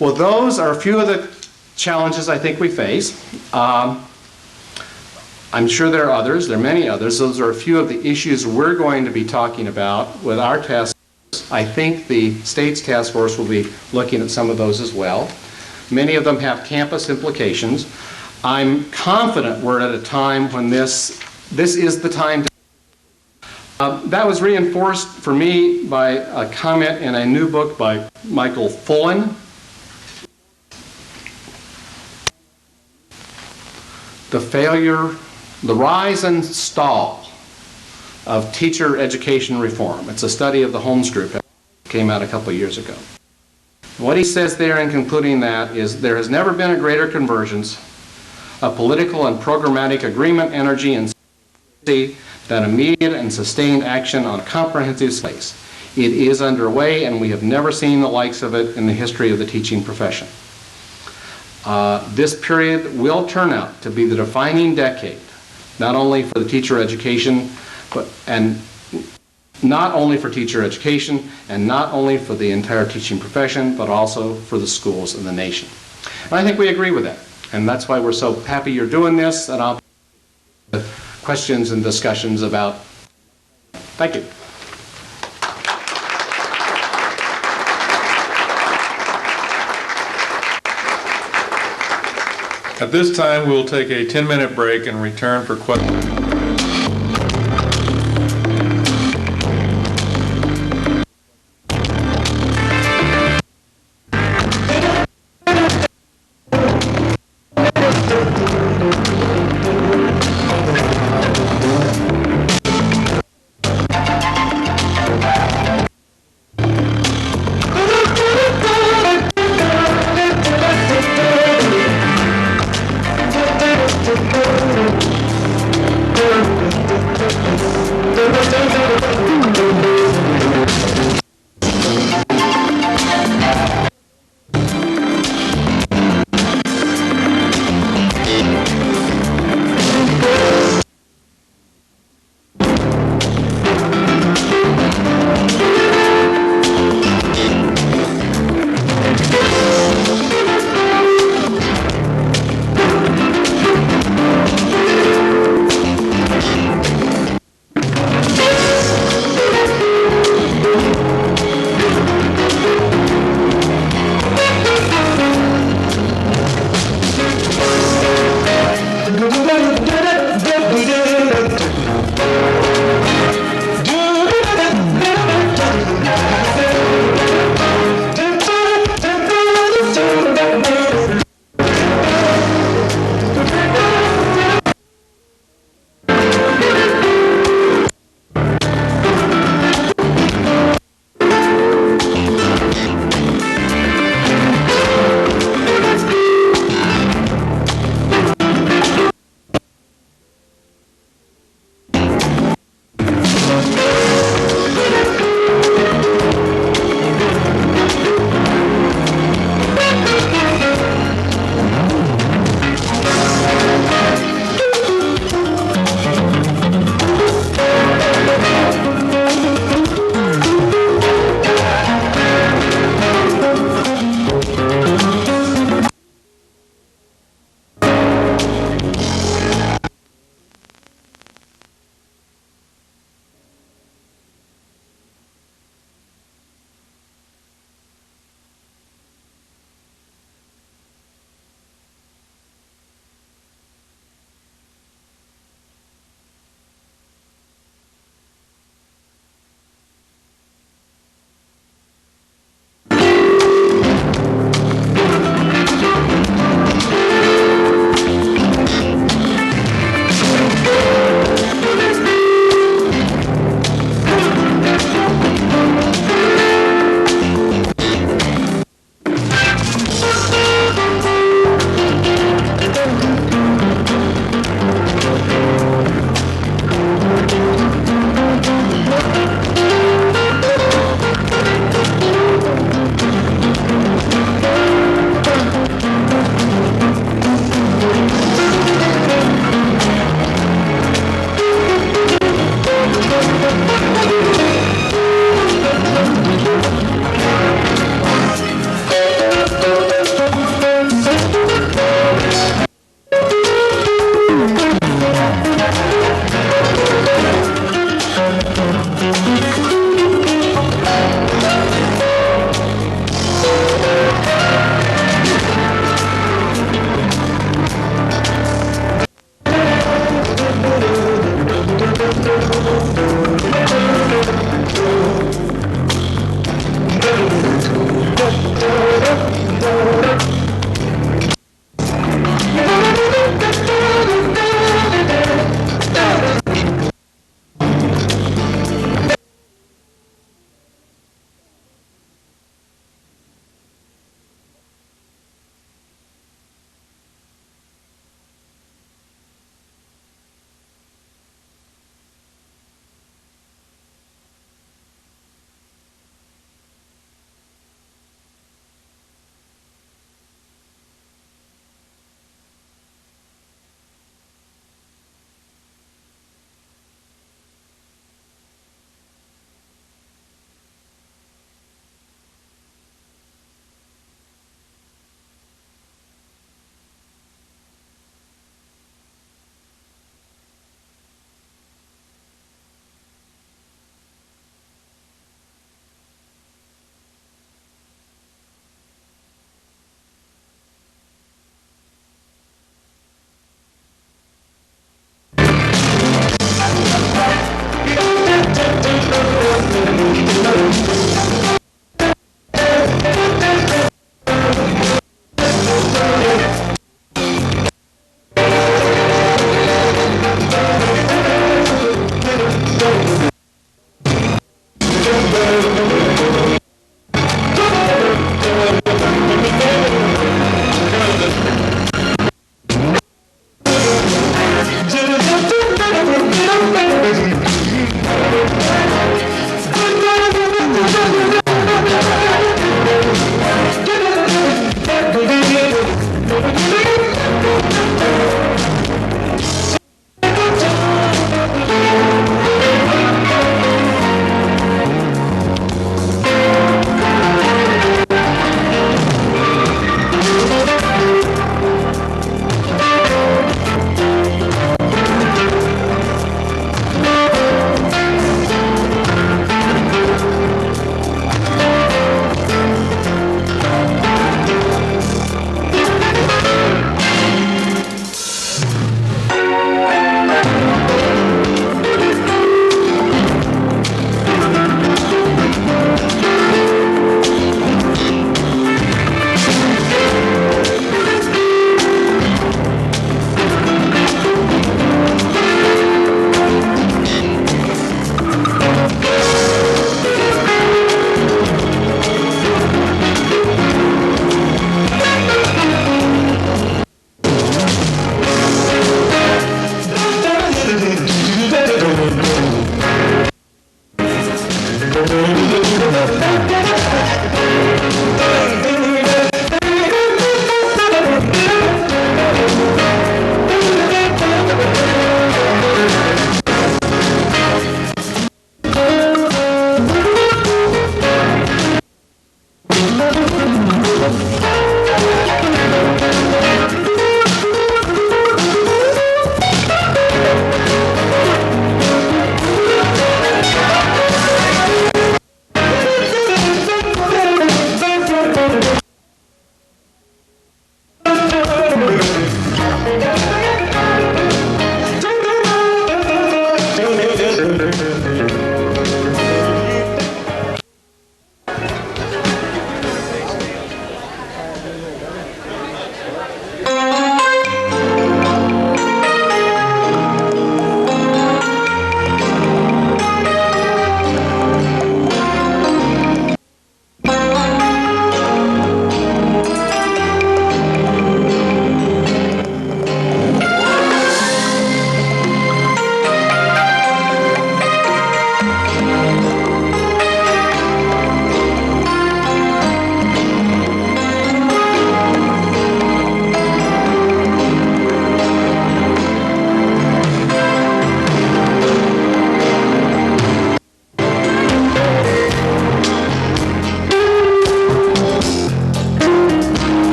Speaker 4: Well, those are a few of the challenges I think we face. I'm sure there are others. There are many others. Those are a few of the issues we're going to be talking about with our task force. I think the state's task force will be looking at some of those as well. Many of them have campus implications. I'm confident we're at a time when this is the time to. That was reinforced for me by a comment in a new book by Michael Fullen. the failure, the rise and stall of teacher education reform. It's a study of the Holmes Group. It came out a couple of years ago. What he says there in concluding that is there has never been a greater convergence of political and programmatic agreement, energy, and than immediate and sustained action on a comprehensive space. It is underway, and we have never seen the likes of it in the history of the teaching profession. This period will turn out to be the defining decade, not only for the teacher education, and not only for the entire teaching profession, but also for the schools and the nation. And I think we agree with that, and that's why we're so happy you're doing this, and I'll questions and discussions about. Thank you.
Speaker 2: At this time, we'll take a 10-minute break and return for questions.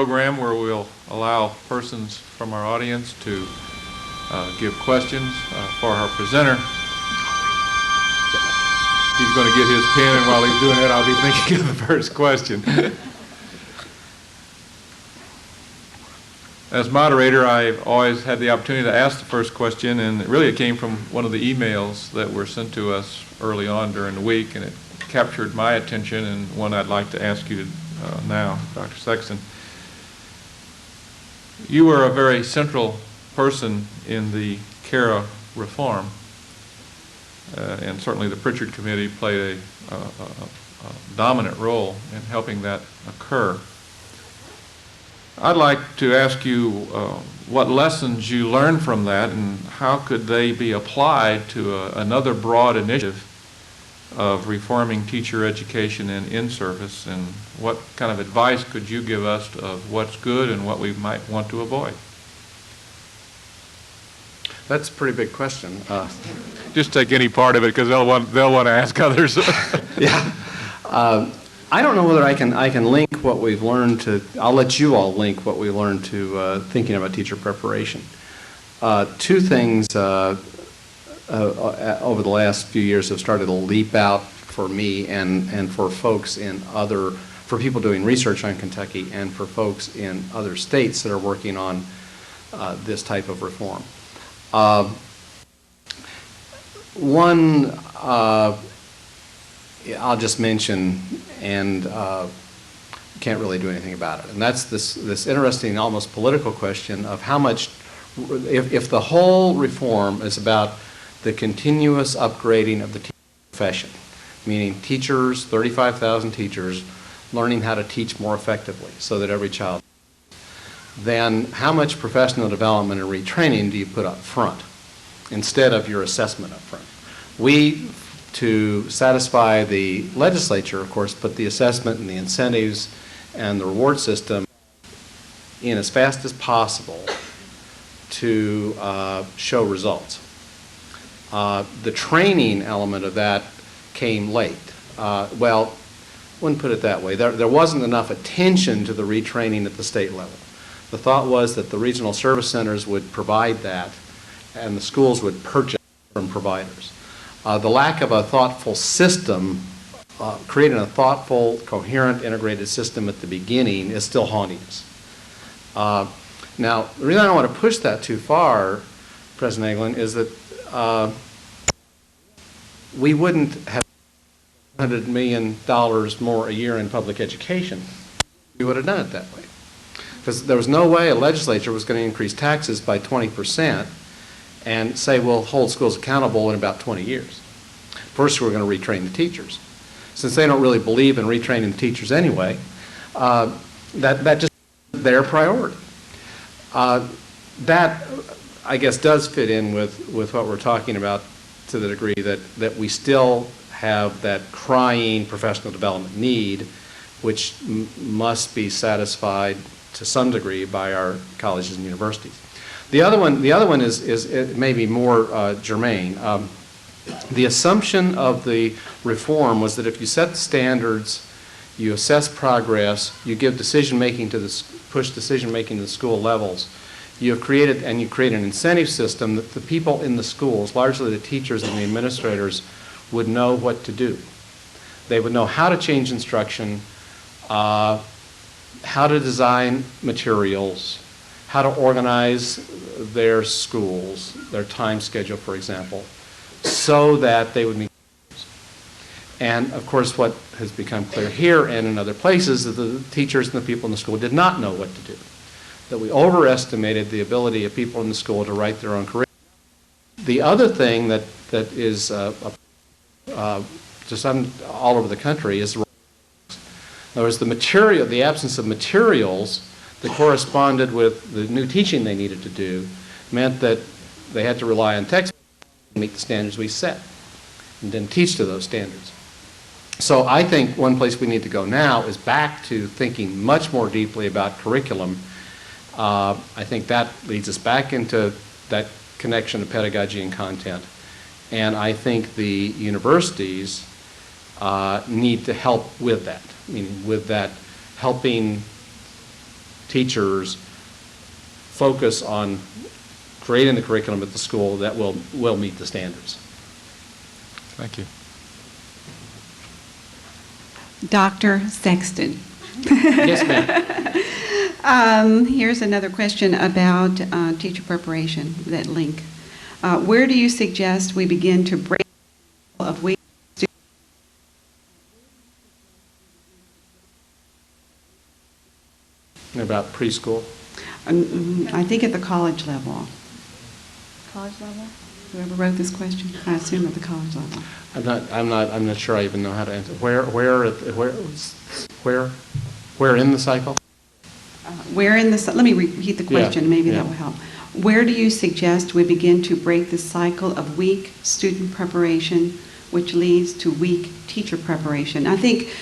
Speaker 2: program where we'll allow persons from our audience to give questions for our presenter. He's going to get his pen, and while he's doing that, I'll be thinking of the first question. As moderator, I've always had the opportunity to ask the first question, and really it came from one of the emails that were sent to us early on during the week, and it captured my attention, and one I'd like to ask you now, Dr. Sexton. You were a very central person in the CARA reform, and certainly the Pritchard Committee played a dominant role in helping that occur. I'd like to ask you what lessons you learned from that, and how could they be applied to another broad initiative of reforming teacher education and in-service, and what kind of advice could you give us of what's good and what we might want to avoid?
Speaker 4: That's a pretty big question.
Speaker 2: Just take any part of it, because they'll want to ask others.
Speaker 4: Yeah. I don't know whether I can link what we've learned to, I'll let you all link what we learned to thinking about teacher preparation. Two things over the last few years have started to leap out for me and for folks for people doing research on Kentucky and for folks in other states that are working on this type of reform. One, I'll just mention, and can't really do anything about it, and that's this interesting, almost political question of how much, if the whole reform is about the continuous upgrading of the teaching profession, meaning teachers, 35,000 teachers, learning how to teach more effectively so that every child, then how much professional development and retraining do you put up front instead of your assessment up front? We, to satisfy the legislature, of course, put the assessment and the incentives and the reward system in as fast as possible to show results. The training element of that came late. Well, wouldn't put it that way. There wasn't enough attention to the retraining at the state level. The thought was that the regional service centers would provide that and the schools would purchase from providers. The lack of a thoughtful system, creating a thoughtful, coherent, integrated system at the beginning is still haunting us. Now, the reason I don't want to push that too far, President Eglin, is that we wouldn't have $100 million more a year in public education. We would have done it that way. Because there was no way a legislature was going to increase taxes by 20% and say we'll hold schools accountable in about 20 years. First, we're going to retrain the teachers. Since they don't really believe in retraining the teachers anyway, that just their priority. That, I guess, does fit in with what we're talking about to the degree that we still have that crying professional development need, which must be satisfied to some degree by our colleges and universities. The other one is maybe more germane. The assumption of the reform was that if you set the standards, you assess progress, you give decision-making to push decision-making to the school levels, you create an incentive system that the people in the schools, largely the teachers and the administrators, would know what to do. They would know how to change instruction, how to design materials, how to organize their schools, their time schedule, for example, so that they would meet. And of course, what has become clear here and in other places is that the teachers and the people in the school did not know what to do. That we overestimated the ability of people in the school to write their own curriculum. The other thing that is just all over the country is, in other words, the absence of materials that corresponded with the new teaching they needed to do meant that they had to rely on textbooks to meet the standards we set and then teach to those standards. So I think one place we need to go now is back to thinking much more deeply about curriculum. I think that leads us back into that connection to pedagogy and content. And I think the universities need to help with that, meaning with that helping teachers focus on creating the curriculum at the school that will meet the standards.
Speaker 2: Thank you.
Speaker 3: Dr. Sexton.
Speaker 4: Yes, ma'am.
Speaker 3: Here's another question about teacher preparation, that link. Where do you suggest we begin to break the cycle of weak students?
Speaker 4: About preschool.
Speaker 3: I think at the college level. College level? Whoever wrote this question, I assume at the college level.
Speaker 4: I'm not sure I even know how to answer. Where in the cycle?
Speaker 3: Let me repeat the question, maybe
Speaker 4: yeah.
Speaker 3: that will help. Where do you suggest we begin to break the cycle of weak student preparation, which leads to weak teacher preparation? I think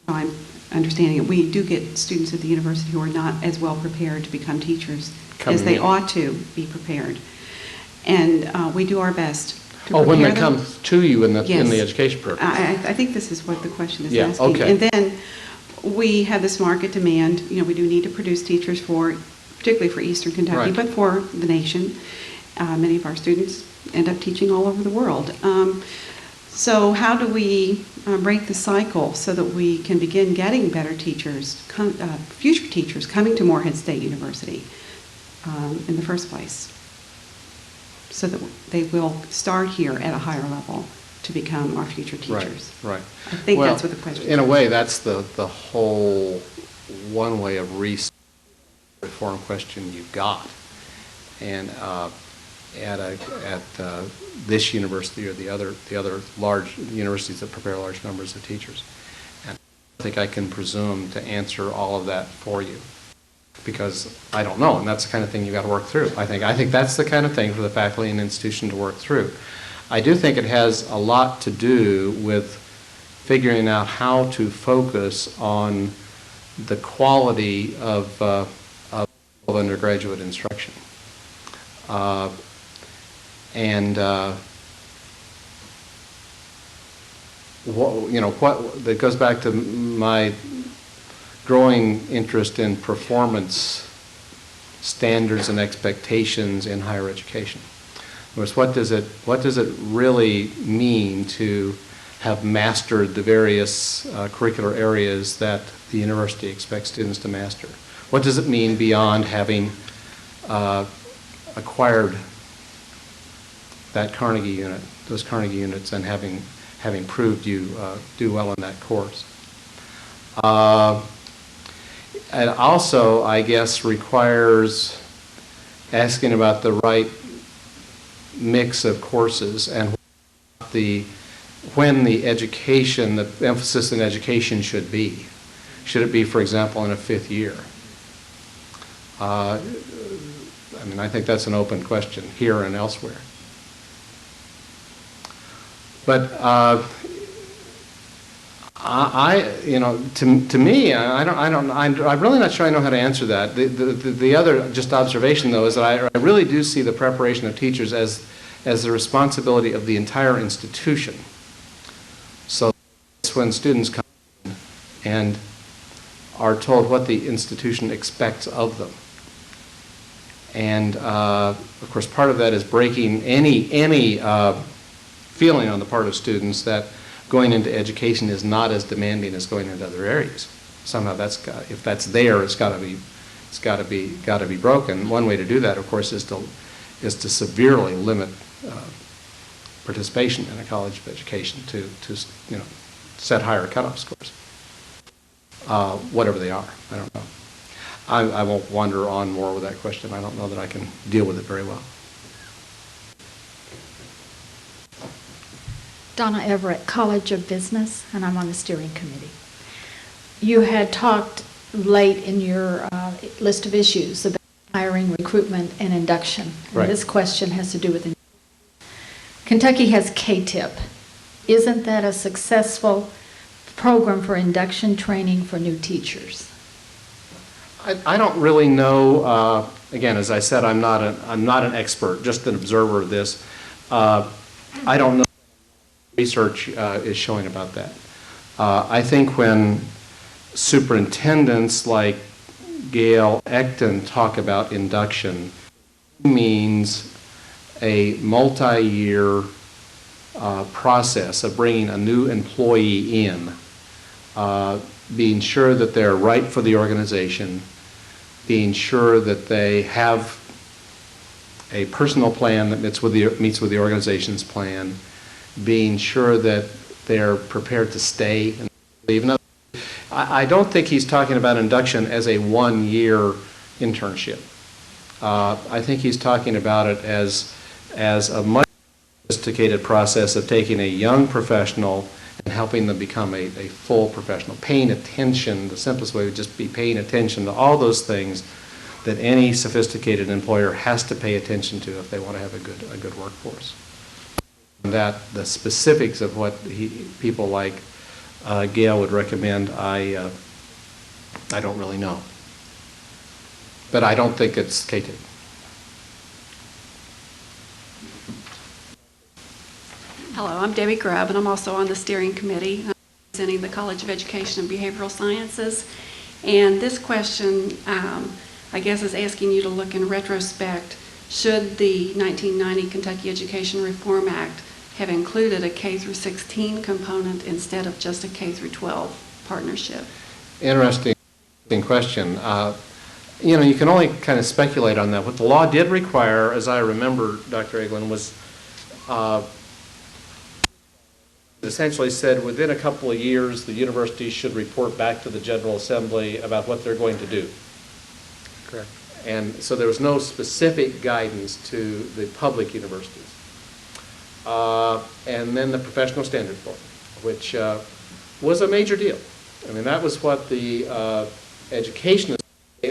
Speaker 3: I'm understanding it, we do get students at the university who are not as well prepared to become teachers as they ought to be prepared. And we do our best to prepare
Speaker 4: when they
Speaker 3: them.
Speaker 4: come to you in the
Speaker 3: Yes.
Speaker 4: education program.
Speaker 3: I think this is what the question is
Speaker 4: Yeah,
Speaker 3: asking.
Speaker 4: okay.
Speaker 3: And then we have this market demand. You know, we do need to produce teachers particularly for Eastern Kentucky,
Speaker 4: Right.
Speaker 3: but for the nation. Many of our students end up teaching all over the world. So how do we break the cycle so that we can begin getting better teachers, future teachers coming to Morehead State University in the first place, so that they will start here at a higher level to become our future teachers?
Speaker 4: Right.
Speaker 3: I think
Speaker 4: Well,
Speaker 3: that's what the question is.
Speaker 4: in a way, that's the whole one way of reform question you got. And at this university or the other large universities that prepare large numbers of teachers. And I think I can presume to answer all of that for you, because I don't know, and that's the kind of thing you got to work through. I think that's the kind of thing for the faculty and institution to work through. I do think it has a lot to do with figuring out how to focus on the quality of undergraduate instruction. That goes back to my growing interest in performance standards and expectations in higher education. In other words, what does it really mean to have mastered the various curricular areas that the university expects students to master? What does it mean beyond having acquired that Carnegie unit, those Carnegie units, and having proved you do well in that course? It also, I guess, requires asking about the right mix of courses and when the education, the emphasis in education should be. Should it be, for example, in a fifth year? I think that's an open question here and elsewhere. But to me, I'm really not sure I know how to answer that. The other just observation, though, is that I really do see the preparation of teachers as the responsibility of the entire institution. So when students come in and are told what the institution expects of them. And of course, part of that is breaking any feeling on the part of students that going into education is not as demanding as going into other areas. Somehow if that's there, it's got to be broken. One way to do that, of course, is to severely limit participation in a college of education to set higher cutoff scores, whatever they are. I don't know. I won't wander on more with that question. I don't know that I can deal with it very well.
Speaker 5: Donna Everett, College of Business, and I'm on the steering committee. You had talked late in your list of issues about hiring, recruitment, and induction. And
Speaker 4: right.
Speaker 5: This question has to do with Kentucky has KTIP. Isn't that a successful program for induction training for new teachers?
Speaker 4: I don't really know. Again, as I said, I'm not an expert, just an observer of this. I don't know. Research is showing about that. I think when superintendents like Gail Ecton talk about induction, means a multi-year process of bringing a new employee in, being sure that they're right for the organization, being sure that they have a personal plan that meets with the organization's plan, being sure that they're prepared to stay and leave. I don't think he's talking about induction as a one-year internship. I think he's talking about it as a much sophisticated process of taking a young professional and helping them become a full professional, paying attention. The simplest way would just be paying attention to all those things that any sophisticated employer has to pay attention to if they want to have a good workforce. And that the specifics of what people like Gail would recommend, I don't really know. But I don't think it's K-2.
Speaker 3: Hello, I'm Debbie Grubb, and I'm also on the steering committee, representing the College of Education and Behavioral Sciences. And this question, I guess, is asking you to look in retrospect. Should the 1990 Kentucky Education Reform Act have included a K through 16 component instead of just a K through 12 partnership? Interesting
Speaker 4: question. You can only kind of speculate on that. What the law did require, as I remember, Dr. Eglin, was essentially said within a couple of years the university should report back to the General Assembly about what they're going to do. Correct. And so there was no specific guidance to the public universities. And then the Professional Standards Board, which was a major deal. I mean, that was what the education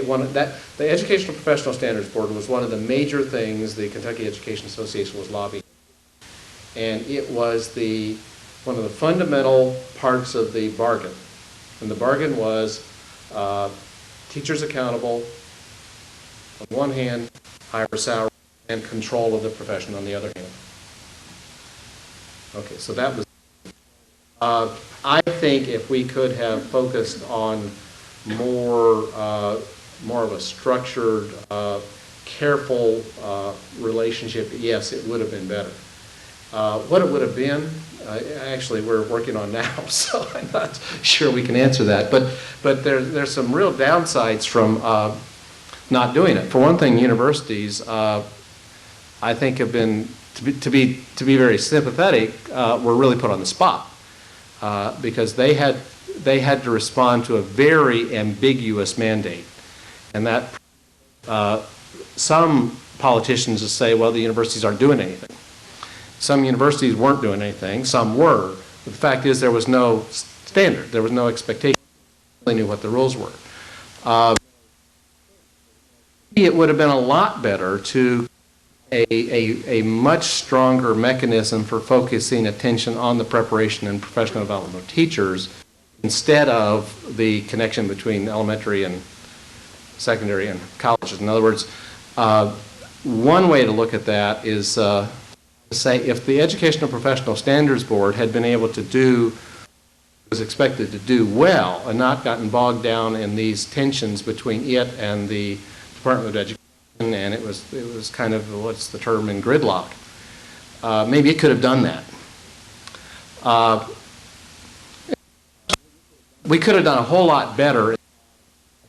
Speaker 4: wanted. The Educational Professional Standards Board was one of the major things the Kentucky Education Association was lobbying. And it was one of the fundamental parts of the bargain. And the bargain was teachers accountable on one hand, higher salary, and control of the profession on the other hand. Okay, so that was, I think if we could have focused on more of a structured, careful relationship, yes, it would have been better. What it would have been, actually we're working on now, so I'm not sure we can answer that. But there's some real downsides from not doing it. For one thing, universities, I think, have been, to be very sympathetic, were really put on the spot because they had to respond to a very ambiguous mandate, and that some politicians will say, well, the universities aren't doing anything. Some universities weren't doing anything, some were. But the fact is there was no standard, there was no expectation. They knew what the rules were. It would have been a lot better to a much stronger mechanism for focusing attention on the preparation and professional development of teachers instead of the connection between elementary and secondary and colleges. In other words, one way to look at that is say if the Educational Professional Standards Board had been able to do was expected to do well and not gotten bogged down in these tensions between it and the Department of Education, and it was kind of, what's the term, in gridlock. Maybe it could have done that. We could have done a whole lot better,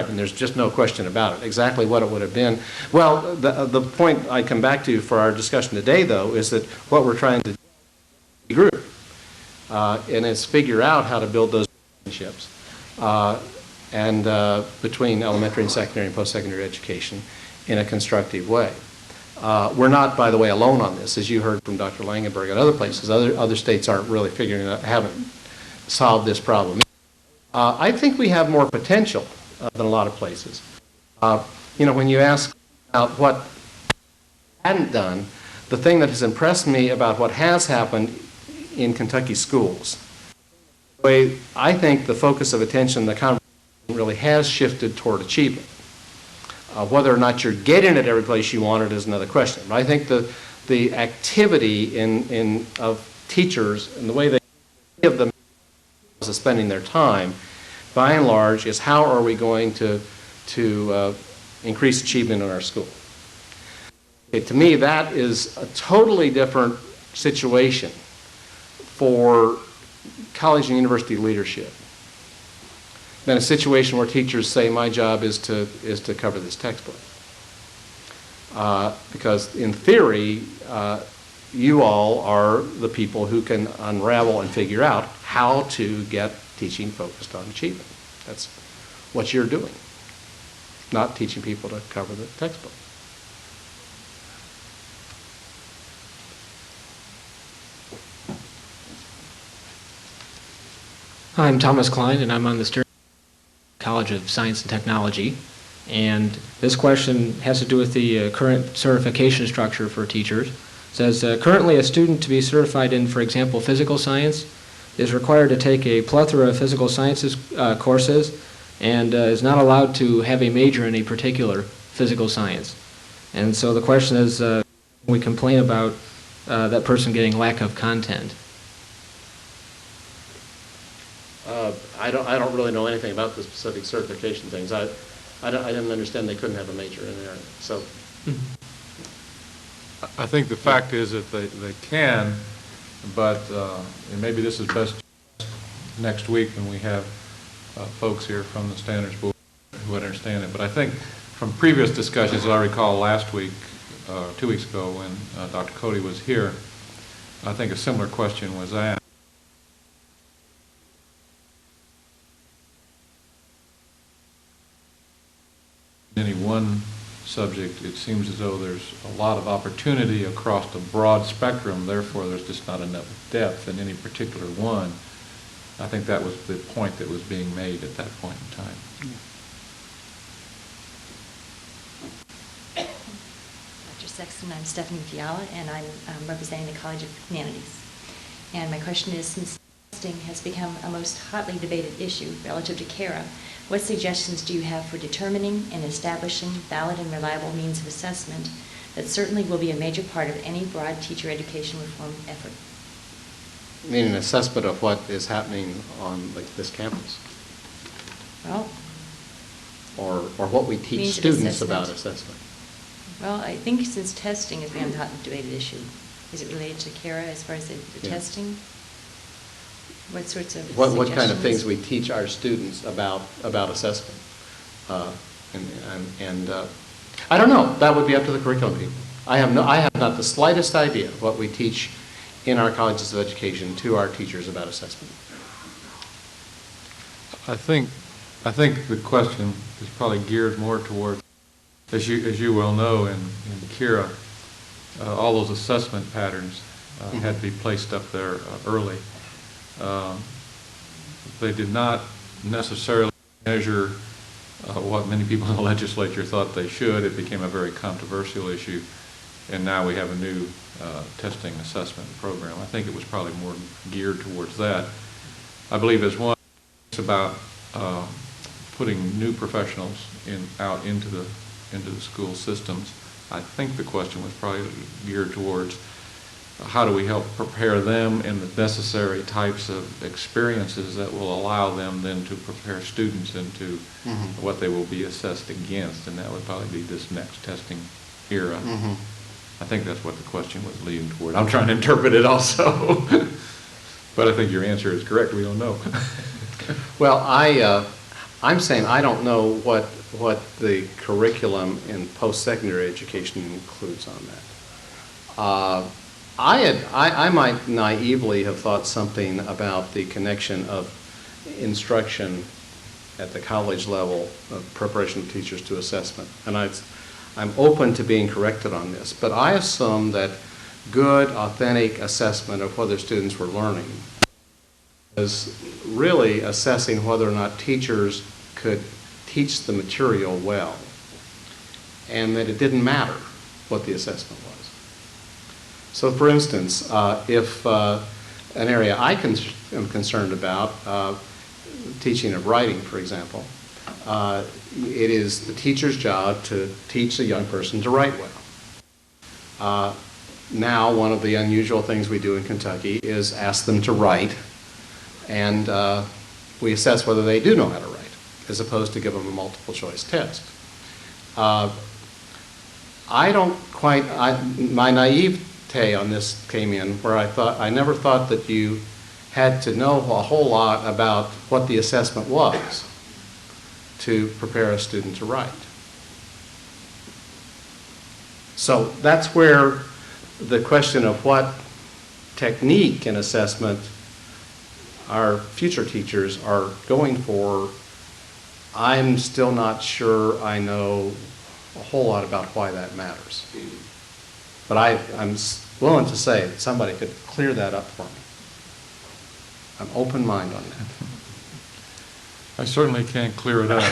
Speaker 4: and there's just no question about it, exactly what it would have been. Well, the point I come back to for our discussion today, though, is that what we're trying to do is a group, and is figure out how to build those relationships between elementary and secondary and post-secondary education in a constructive way. We're not, by the way, alone on this, as you heard from Dr. Langenberg and other places. Other states aren't really figuring out, haven't solved this problem. I think we have more potential than a lot of places. When you ask about what hadn't done, the thing that has impressed me about what has happened in Kentucky schools, I think the focus of attention, the conversation really has shifted toward achievement. Whether or not you're getting it every place you want it is another question. But I think the activity of teachers and the way they give them spending their time by and large, is how are we going to increase achievement in our school. Okay, to me, that is a totally different situation for college and university leadership than a situation where teachers say, my job is to cover this textbook. Because in theory, you all are the people who can unravel and figure out how to get teaching focused on achievement. That's what you're doing, not teaching people to cover the textbook.
Speaker 6: I'm Thomas Klein, and I'm on the steering College of Science and Technology. And this question has to do with the current certification structure for teachers. It says, currently a student to be certified in, for example, physical science is required to take a plethora of physical sciences courses and is not allowed to have a major in a particular physical science. And so the question is, we complain about that person getting lack of content.
Speaker 4: I don't really know anything about the specific certification things. I didn't understand they couldn't have a major in there. So,
Speaker 2: I think the fact is that they can, but and maybe this is best next week when we have folks here from the Standards Board who understand it. But I think from previous discussions, as I recall last week, 2 weeks ago when Dr. Cody was here, I think a similar question was asked. Any one subject, it seems as though there's a lot of opportunity across the broad spectrum, therefore there's just not enough depth in any particular one. I think that was the point that was being made at that point in time.
Speaker 7: Dr. Sexton, I'm Stephanie Fiala, and I'm representing the College of Humanities. And my question is, since testing has become a most hotly debated issue relative to CARA, what suggestions do you have for determining and establishing valid and reliable means of assessment that certainly will be a major part of any broad teacher education reform effort?
Speaker 4: I mean, an assessment of what is happening on this campus,
Speaker 7: Well,
Speaker 4: or what we teach
Speaker 7: means of
Speaker 4: students
Speaker 7: assessment.
Speaker 4: about assessment.
Speaker 7: Well, I think since testing has become a hotly debated issue, is it related to CARA as far as the
Speaker 4: Yeah.
Speaker 7: testing? What sorts of
Speaker 4: What kind of
Speaker 7: suggestions?
Speaker 4: things we teach our students about assessment. I don't know. That would be up to the curriculum people. I have not the slightest idea what we teach in our colleges of education to our teachers about assessment.
Speaker 2: I think the question is probably geared more toward, as you well know, in Kira, all those assessment patterns had to be placed up there early. They did not necessarily measure what many people in the legislature thought they should. It became a very controversial issue, and now we have a new testing assessment program. I think it was probably more geared towards that. I believe as one, it's about putting new professionals out into the school systems. I think the question was probably geared towards how do we help prepare them in the necessary types of experiences that will allow them then to prepare students into what they will be assessed against, and that would probably be this next testing era. I think that's what the question was leading toward. I'm trying to interpret it also. But I think your answer is correct. We don't know.
Speaker 4: Well, I'm saying I don't know what the curriculum in post-secondary education includes on that. I might naively have thought something about the connection of instruction at the college level of preparation of teachers to assessment. And I'm open to being corrected on this, but I assume that good, authentic assessment of whether students were learning is really assessing whether or not teachers could teach the material well, and that it didn't matter what the assessment was. So for instance, if an area I am concerned about, teaching of writing, for example, it is the teacher's job to teach a young person to write well. Now, one of the unusual things we do in Kentucky is ask them to write, and we assess whether they do know how to write, as opposed to give them a multiple choice test. I don't quite, my naivete on this came in where I never thought that you had to know a whole lot about what the assessment was to prepare a student to write. So that's where the question of what technique in assessment our future teachers are going for, I'm still not sure I know a whole lot about why that matters. But I'm willing to say that somebody could clear that up for me. I'm open mind on that.
Speaker 2: I certainly can't clear it up.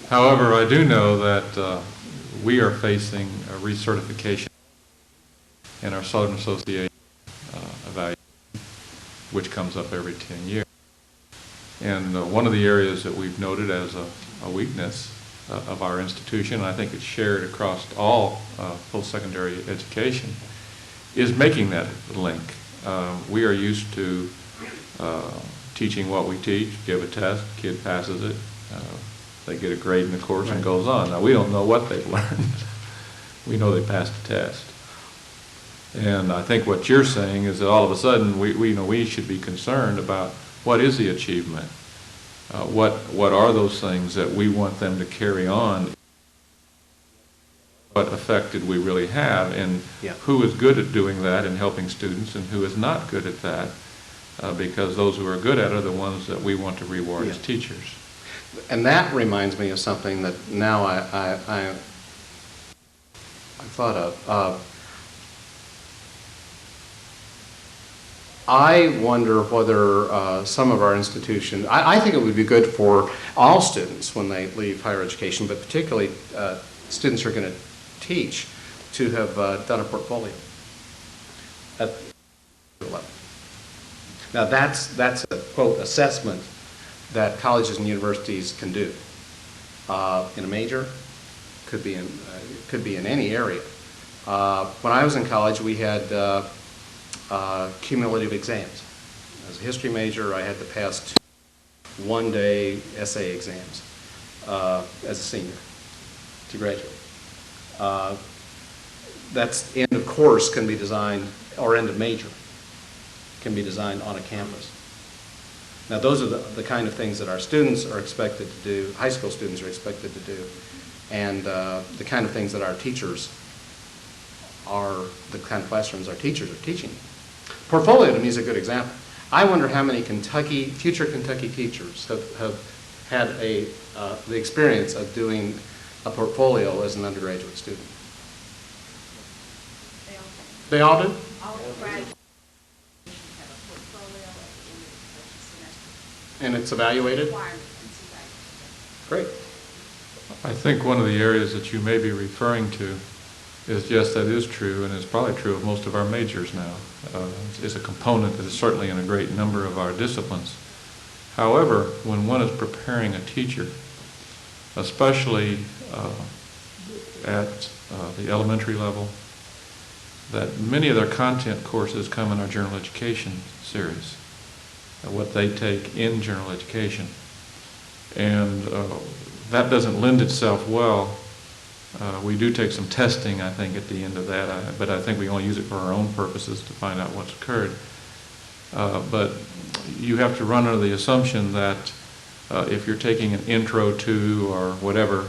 Speaker 2: However, I do know that we are facing a recertification in our Southern Association evaluation, which comes up every 10 years. And one of the areas that we've noted as a weakness of our institution, and I think it's shared across all post-secondary education, is making that link. We are used to teaching what we teach, give a test, kid passes it, they get a grade in the course and goes on. Now, we don't know what they've learned. We know they passed the test. And I think what you're saying is that all of a sudden we should be concerned about what is the achievement? What are those things that we want them to carry on? What effect did we really have? And who is good at doing that and helping students and who is not good at that? Because those who are good at it are the ones that we want to reward as teachers.
Speaker 4: And that reminds me of something that now I thought of. I wonder whether some of our institutions, I think it would be good for all students when they leave higher education, but particularly students who are going to teach, to have done a portfolio at the level. Now that's a, quote, assessment that colleges and universities can do in a major, could be in any area. When I was in college, we had cumulative exams. As a history major, I had to pass 2 one-day essay exams as a senior to graduate. That's end of course can be designed, or end of major can be designed on a campus. Now those are the kind of things that our students are expected to do, high school students are expected to do, and the kind of things that our teachers are, the kind of classrooms our teachers are teaching. Portfolio to me is a good example. I wonder how many future Kentucky teachers have had the experience of doing a portfolio as an undergraduate student. They all do?
Speaker 3: All graduates have a portfolio at the end of the semester.
Speaker 4: And it's evaluated? Great.
Speaker 2: I think one of the areas that you may be referring to is, yes, that is true, and it's probably true of most of our majors now. It's a component that is certainly in a great number of our disciplines. However, when one is preparing a teacher, especially at the elementary level, that many of their content courses come in our general education series, what they take in general education. And that doesn't lend itself well. We do take some testing, I think, at the end of that, but I think we only use it for our own purposes to find out what's occurred. But you have to run under the assumption that if you're taking an intro to, or whatever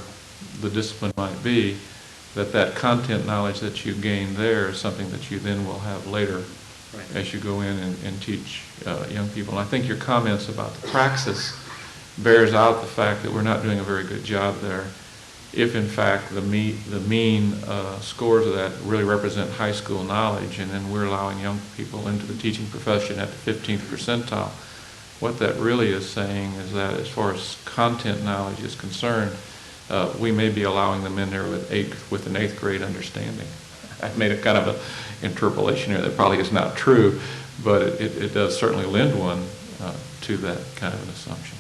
Speaker 2: the discipline might be, that content knowledge that you gain there is something that you then will have later as you go in and teach young people. And I think your comments about the praxis bears out the fact that we're not doing a very good job there. If in fact the mean scores of that really represent high school knowledge, and then we're allowing young people into the teaching profession at the 15th percentile, what that really is saying is that as far as content knowledge is concerned, we may be allowing them in there with an 8th grade understanding. I've made a kind of an interpolation here that probably is not true, but it does certainly lend one to that kind of an assumption.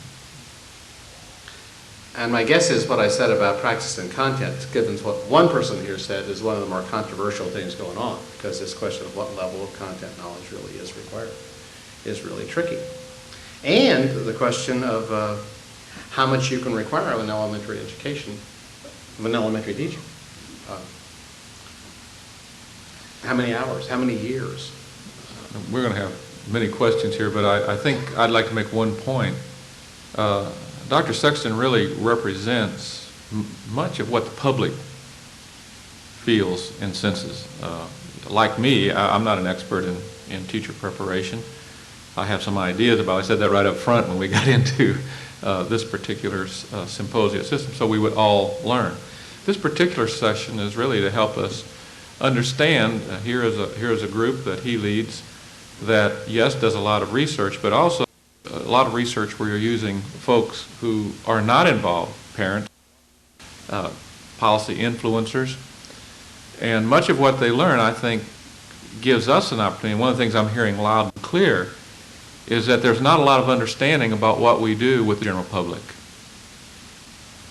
Speaker 4: And my guess is what I said about practice and content, given what one person here said, is one of the more controversial things going on, because this question of what level of content knowledge really is required is really tricky. And the question of how much you can require of an elementary education, of an elementary teacher. How many hours, how many years?
Speaker 2: We're going to have many questions here, but I think I'd like to make one point. Dr. Sexton really represents much of what the public feels and senses. Like me, I'm not an expert in teacher preparation. I have some ideas about it. I said that right up front when we got into this particular symposium system, so we would all learn. This particular session is really to help us understand, here is a group that he leads that, yes, does a lot of research, but also a lot of research where you're using folks who are not involved, parents, policy influencers, and much of what they learn, I think, gives us an opportunity. One of the things I'm hearing loud and clear is that there's not a lot of understanding about what we do with the general public,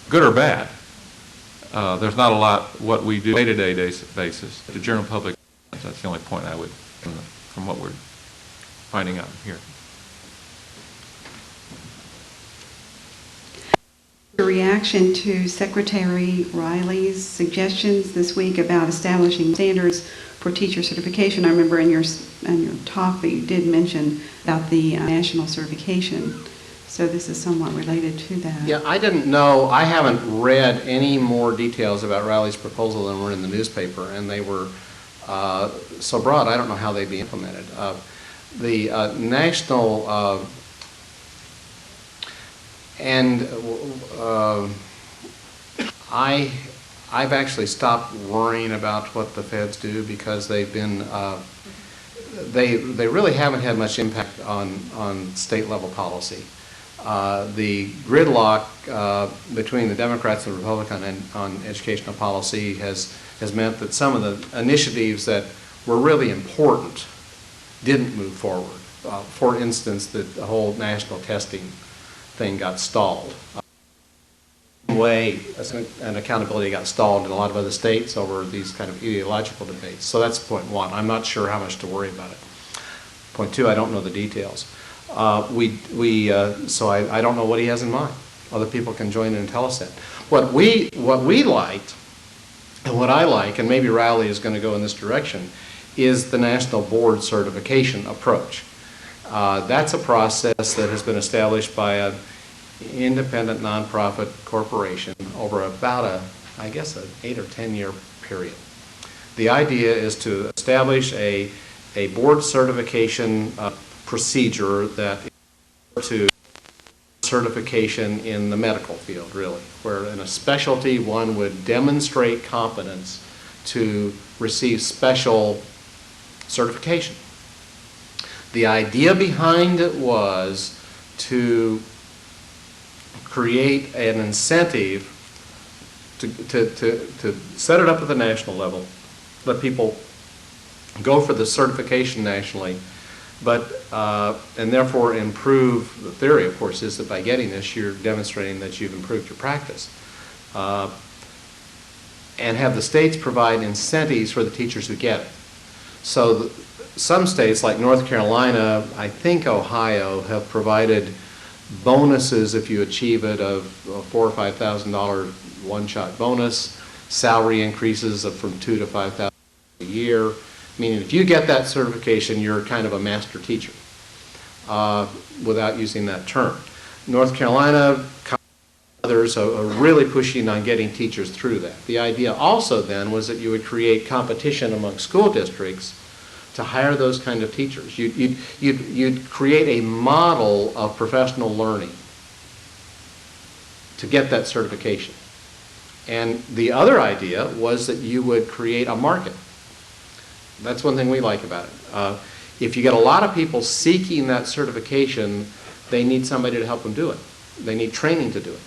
Speaker 2: good or bad. There's not a lot what we do on a day-to-day basis. The general public, that's the only point I would, from what we're finding out here.
Speaker 3: Your reaction to Secretary Riley's suggestions this week about establishing standards for teacher certification. I remember in your talk that you did mention about the national certification. So this is somewhat related to that.
Speaker 4: Yeah, I didn't know, I haven't read any more details about Riley's proposal than were in the newspaper, and they were so broad, I don't know how they'd be implemented. The national and I've actually stopped worrying about what the feds do because they've been they really haven't had much impact on state level policy. The gridlock between the Democrats and the Republicans on educational policy has meant that some of the initiatives that were really important didn't move forward. For instance, the whole national testing thing got stalled. Way and accountability got stalled in a lot of other states over these kind of ideological debates. So that's point one. I'm not sure how much to worry about it. Point two, I don't know the details. So I don't know what he has in mind. Other people can join in and tell us that. What we liked, and what I like, and maybe Riley is going to go in this direction, is the national board certification approach. That's a process that has been established by an independent nonprofit corporation over about I guess an 8 or 10 year period. The idea is to establish a board certification procedure that is to certification in the medical field, really, where in a specialty one would demonstrate competence to receive special certification. The idea behind it was to create an incentive to set it up at the national level, let people go for the certification nationally, but and therefore improve. The theory, of course, is that by getting this, you're demonstrating that you've improved your practice, and have the states provide incentives for the teachers who get it. So some states, like North Carolina, I think Ohio, have provided bonuses if you achieve it of $4,000 or $5,000 one-shot bonus, salary increases of from $2,000 to $5,000 a year. Meaning if you get that certification, you're kind of a master teacher, without using that term. North Carolina, others are really pushing on getting teachers through that. The idea also then was that you would create competition among school districts to hire those kind of teachers. You'd create a model of professional learning to get that certification. And the other idea was that you would create a market. That's one thing we like about it. If you get a lot of people seeking that certification, they need somebody to help them do it. They need training to do it.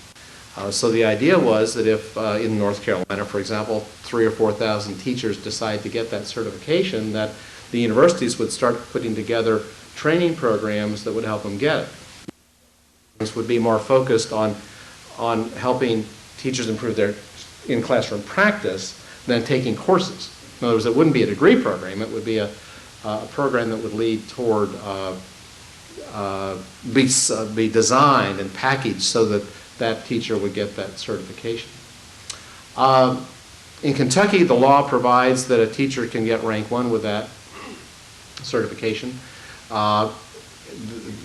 Speaker 4: So the idea was that if in North Carolina, for example, 3,000 or 4,000 teachers decide to get that certification, that the universities would start putting together training programs that would help them get it. This would be more focused on helping teachers improve their in-classroom practice than taking courses. In other words, it wouldn't be a degree program. It would be a program that would lead toward be designed and packaged so that that teacher would get that certification. In Kentucky, the law provides that a teacher can get rank 1 with that certification.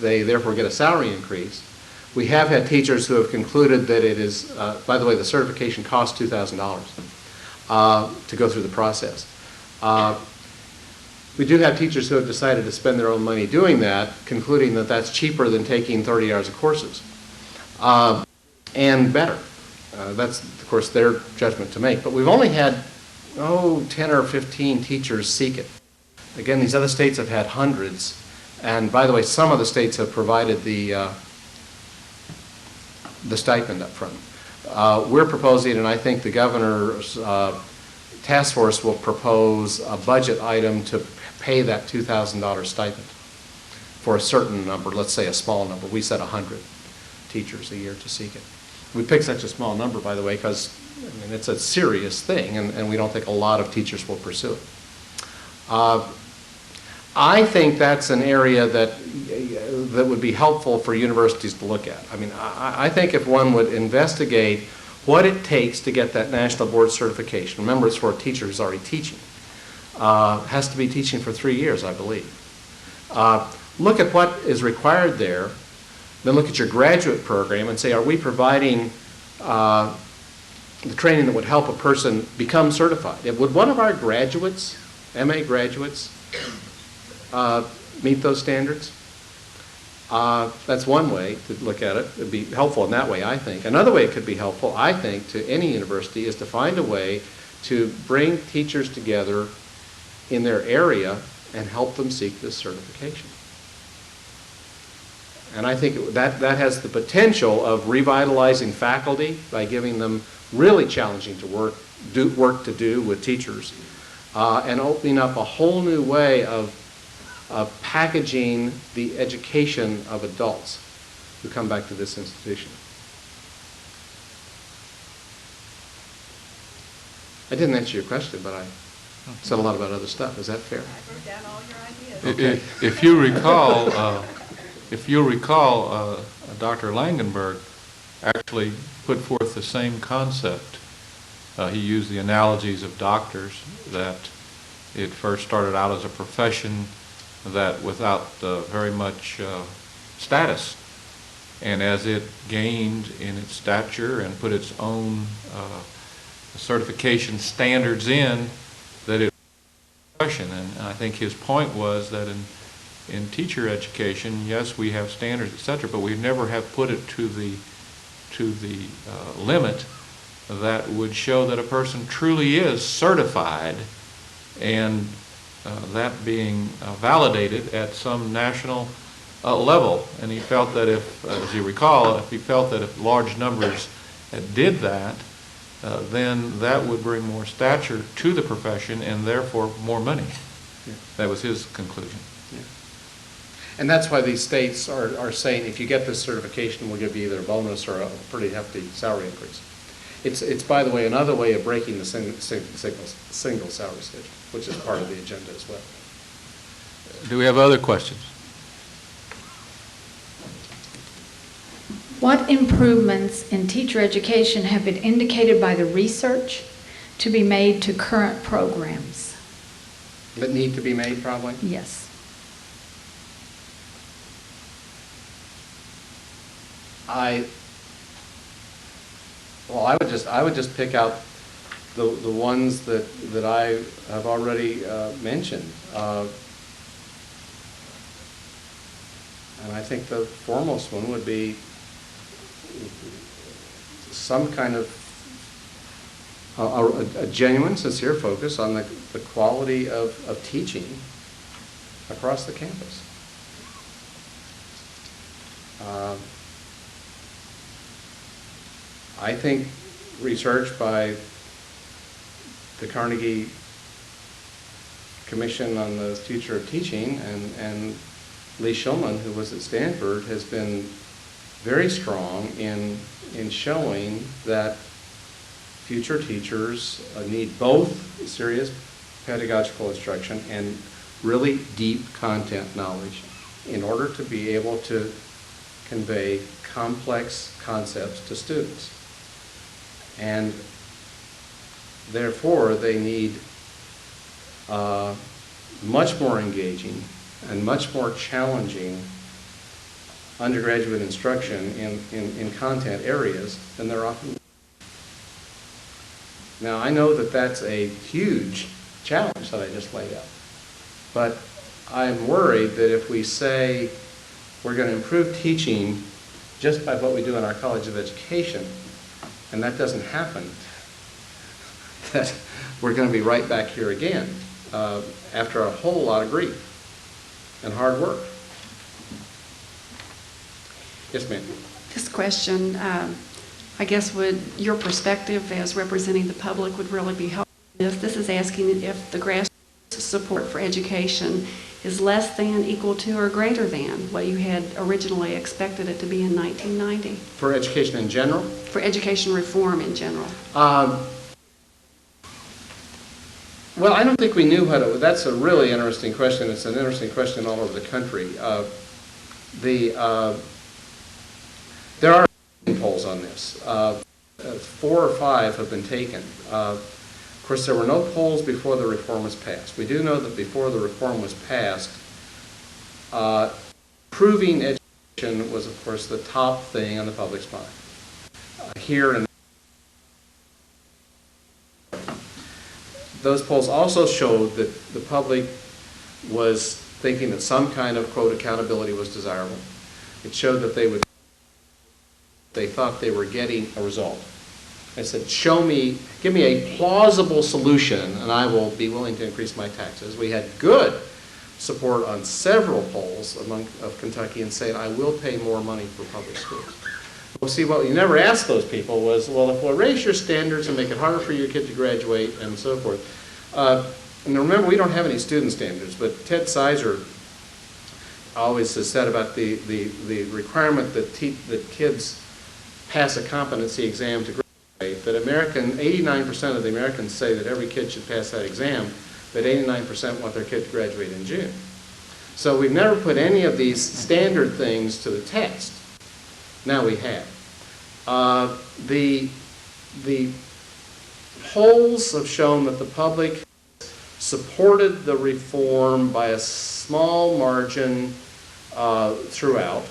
Speaker 4: They therefore get a salary increase. We have had teachers who have concluded that it is, by the way, the certification costs $2,000 to go through the process. We do have teachers who have decided to spend their own money doing that, concluding that that's cheaper than taking 30 hours of courses, and better. That's, of course, their judgment to make. But we've only had, 10 or 15 teachers seek it. Again, these other states have had hundreds. And by the way, some of the states have provided the stipend up front. We're proposing, and I think the governor's task force will propose a budget item to pay that $2,000 stipend for a certain number, let's say a small number. We said 100 teachers a year to seek it. We picked such a small number, by the way, because it's a serious thing, and we don't think a lot of teachers will pursue it. I think that's an area that would be helpful for universities to look at. I think if one would investigate what it takes to get that national board certification. Remember, it's for a teacher who's already teaching. Has to be teaching for 3 years, I believe. Look at what is required there, then look at your graduate program and say, are we providing the training that would help a person become certified? Would one of our graduates, MA graduates, meet those standards? That's one way to look at it. It would be helpful in that way, I think. Another way it could be helpful, I think, to any university is to find a way to bring teachers together in their area and help them seek this certification. And I think that has the potential of revitalizing faculty by giving them really challenging work to do with teachers, and opening up a whole new way of packaging the education of adults who come back to this institution. I didn't answer your question, but I said a lot about other stuff. Is that fair?
Speaker 3: I wrote down all your ideas.
Speaker 2: Okay. If you recall, Dr. Langenberg actually put forth the same concept. He used the analogies of doctors, that it first started out as a profession that without very much status, and as it gained in its stature and put its own certification standards in, that it was a profession. And I think his point was that in teacher education, yes, we have standards, etc., but we never have put it to the limit that would show that a person truly is certified, and that being validated at some national level. And he felt that if, as you recall, if large numbers did that, then that would bring more stature to the profession and therefore more money.
Speaker 4: Yeah.
Speaker 2: That was his conclusion.
Speaker 4: Yeah. And that's why these states are saying, if you get this certification, we'll give you either a bonus or a pretty hefty salary increase. It's by the way, another way of breaking the single salary schedule, which is part of the agenda as well.
Speaker 2: Do we have other questions?
Speaker 5: What improvements in teacher education have been indicated by the research to be made to current programs?
Speaker 4: That need to be made, probably?
Speaker 5: Yes.
Speaker 4: I would just pick out the ones that I have already mentioned. And I think the foremost one would be some kind of a genuine, sincere focus on the quality of teaching across the campus. I think research by the Carnegie Commission on the Future of Teaching and Lee Shulman, who was at Stanford, has been very strong in showing that future teachers need both serious pedagogical instruction and really deep content knowledge. in order to be able to convey complex concepts to students. And therefore, they need much more engaging and much more challenging undergraduate instruction in content areas than they're often. Now, I know that that's a huge challenge that I just laid out, but I'm worried that if we say we're going to improve teaching just by what we do in our College of Education, and that doesn't happen, that we're going to be right back here again after a whole lot of grief and hard work. Yes, ma'am.
Speaker 3: This question, I guess, would your perspective as representing the public would really be helpful. This is asking if the grassroots support for education is less than, equal to, or greater than what you had originally expected it to be in 1990.
Speaker 4: For education in general?
Speaker 3: For education reform in general.
Speaker 4: Well, I don't think we knew what it was. That's a really interesting question. It's an interesting question all over the country. There are polls on this. 4 or 5 have been taken. Of course, there were no polls before the reform was passed. We do know that before the reform was passed, improving education was, of course, the top thing on the public's mind. Here in those polls also showed that the public was thinking that some kind of, quote, accountability was desirable. It showed that they thought they were getting a result. I said, give me a plausible solution and I will be willing to increase my taxes. We had good support on several polls of Kentuckians saying, I will pay more money for public schools. Well, see, what you never asked those people was, well, if we'll raise your standards and make it harder for your kid to graduate and so forth. And remember, we don't have any student standards, but Ted Sizer always has said about the requirement that kids pass a competency exam to graduate, that 89% of the Americans say that every kid should pass that exam, but 89% want their kid to graduate in June. So we've never put any of these standard things to the test. Now we have. The polls have shown that the public supported the reform by a small margin throughout.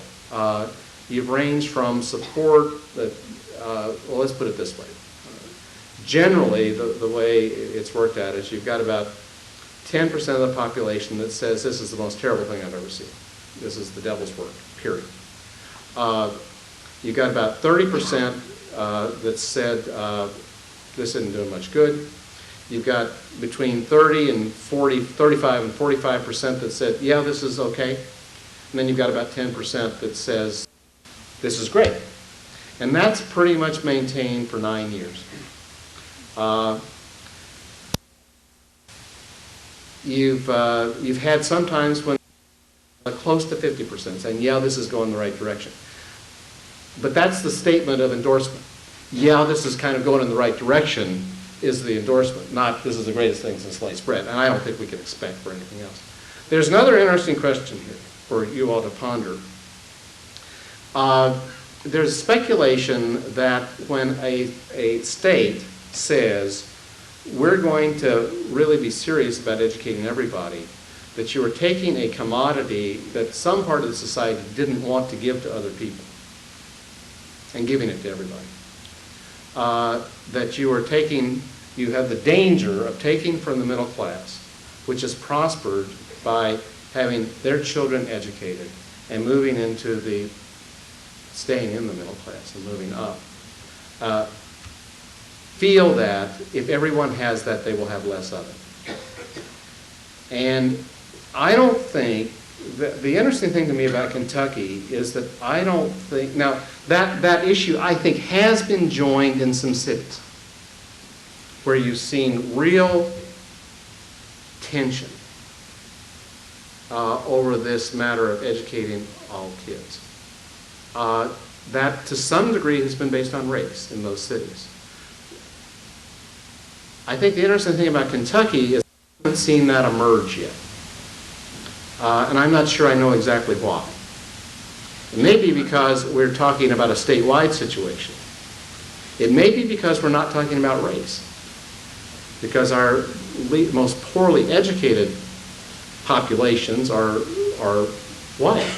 Speaker 4: You've ranged from support that, well, let's put it this way. Generally, the way it's worked out is you've got about 10% of the population that says this is the most terrible thing I've ever seen. This is the devil's work, period. You've got about 30% that said this isn't doing much good. You've got between 35 and 45% that said, yeah, this is okay. And then you've got about 10% that says, this is great. And that's pretty much maintained for 9 years. You've had sometimes when close to 50% saying, yeah, this is going in the right direction. But that's the statement of endorsement. Yeah, this is kind of going in the right direction is the endorsement, not this is the greatest thing since sliced bread. And I don't think we can expect for anything else. There's another interesting question here for you all to ponder. There's speculation that when a state says, we're going to really be serious about educating everybody, that you are taking a commodity that some part of the society didn't want to give to other people and giving it to everybody. That you have the danger of taking from the middle class, which has prospered by having their children educated and moving into staying in the middle class and moving up. Feel that if everyone has that, they will have less of it. And I don't think, the interesting thing to me about Kentucky is that I don't think, now that issue I think has been joined in some cities where you've seen real tension over this matter of educating all kids. That to some degree has been based on race in those cities. I think the interesting thing about Kentucky is we haven't seen that emerge yet. and I'm not sure I know exactly why. It may be because we're talking about a statewide situation. It may be because we're not talking about race. Because our most poorly educated populations are white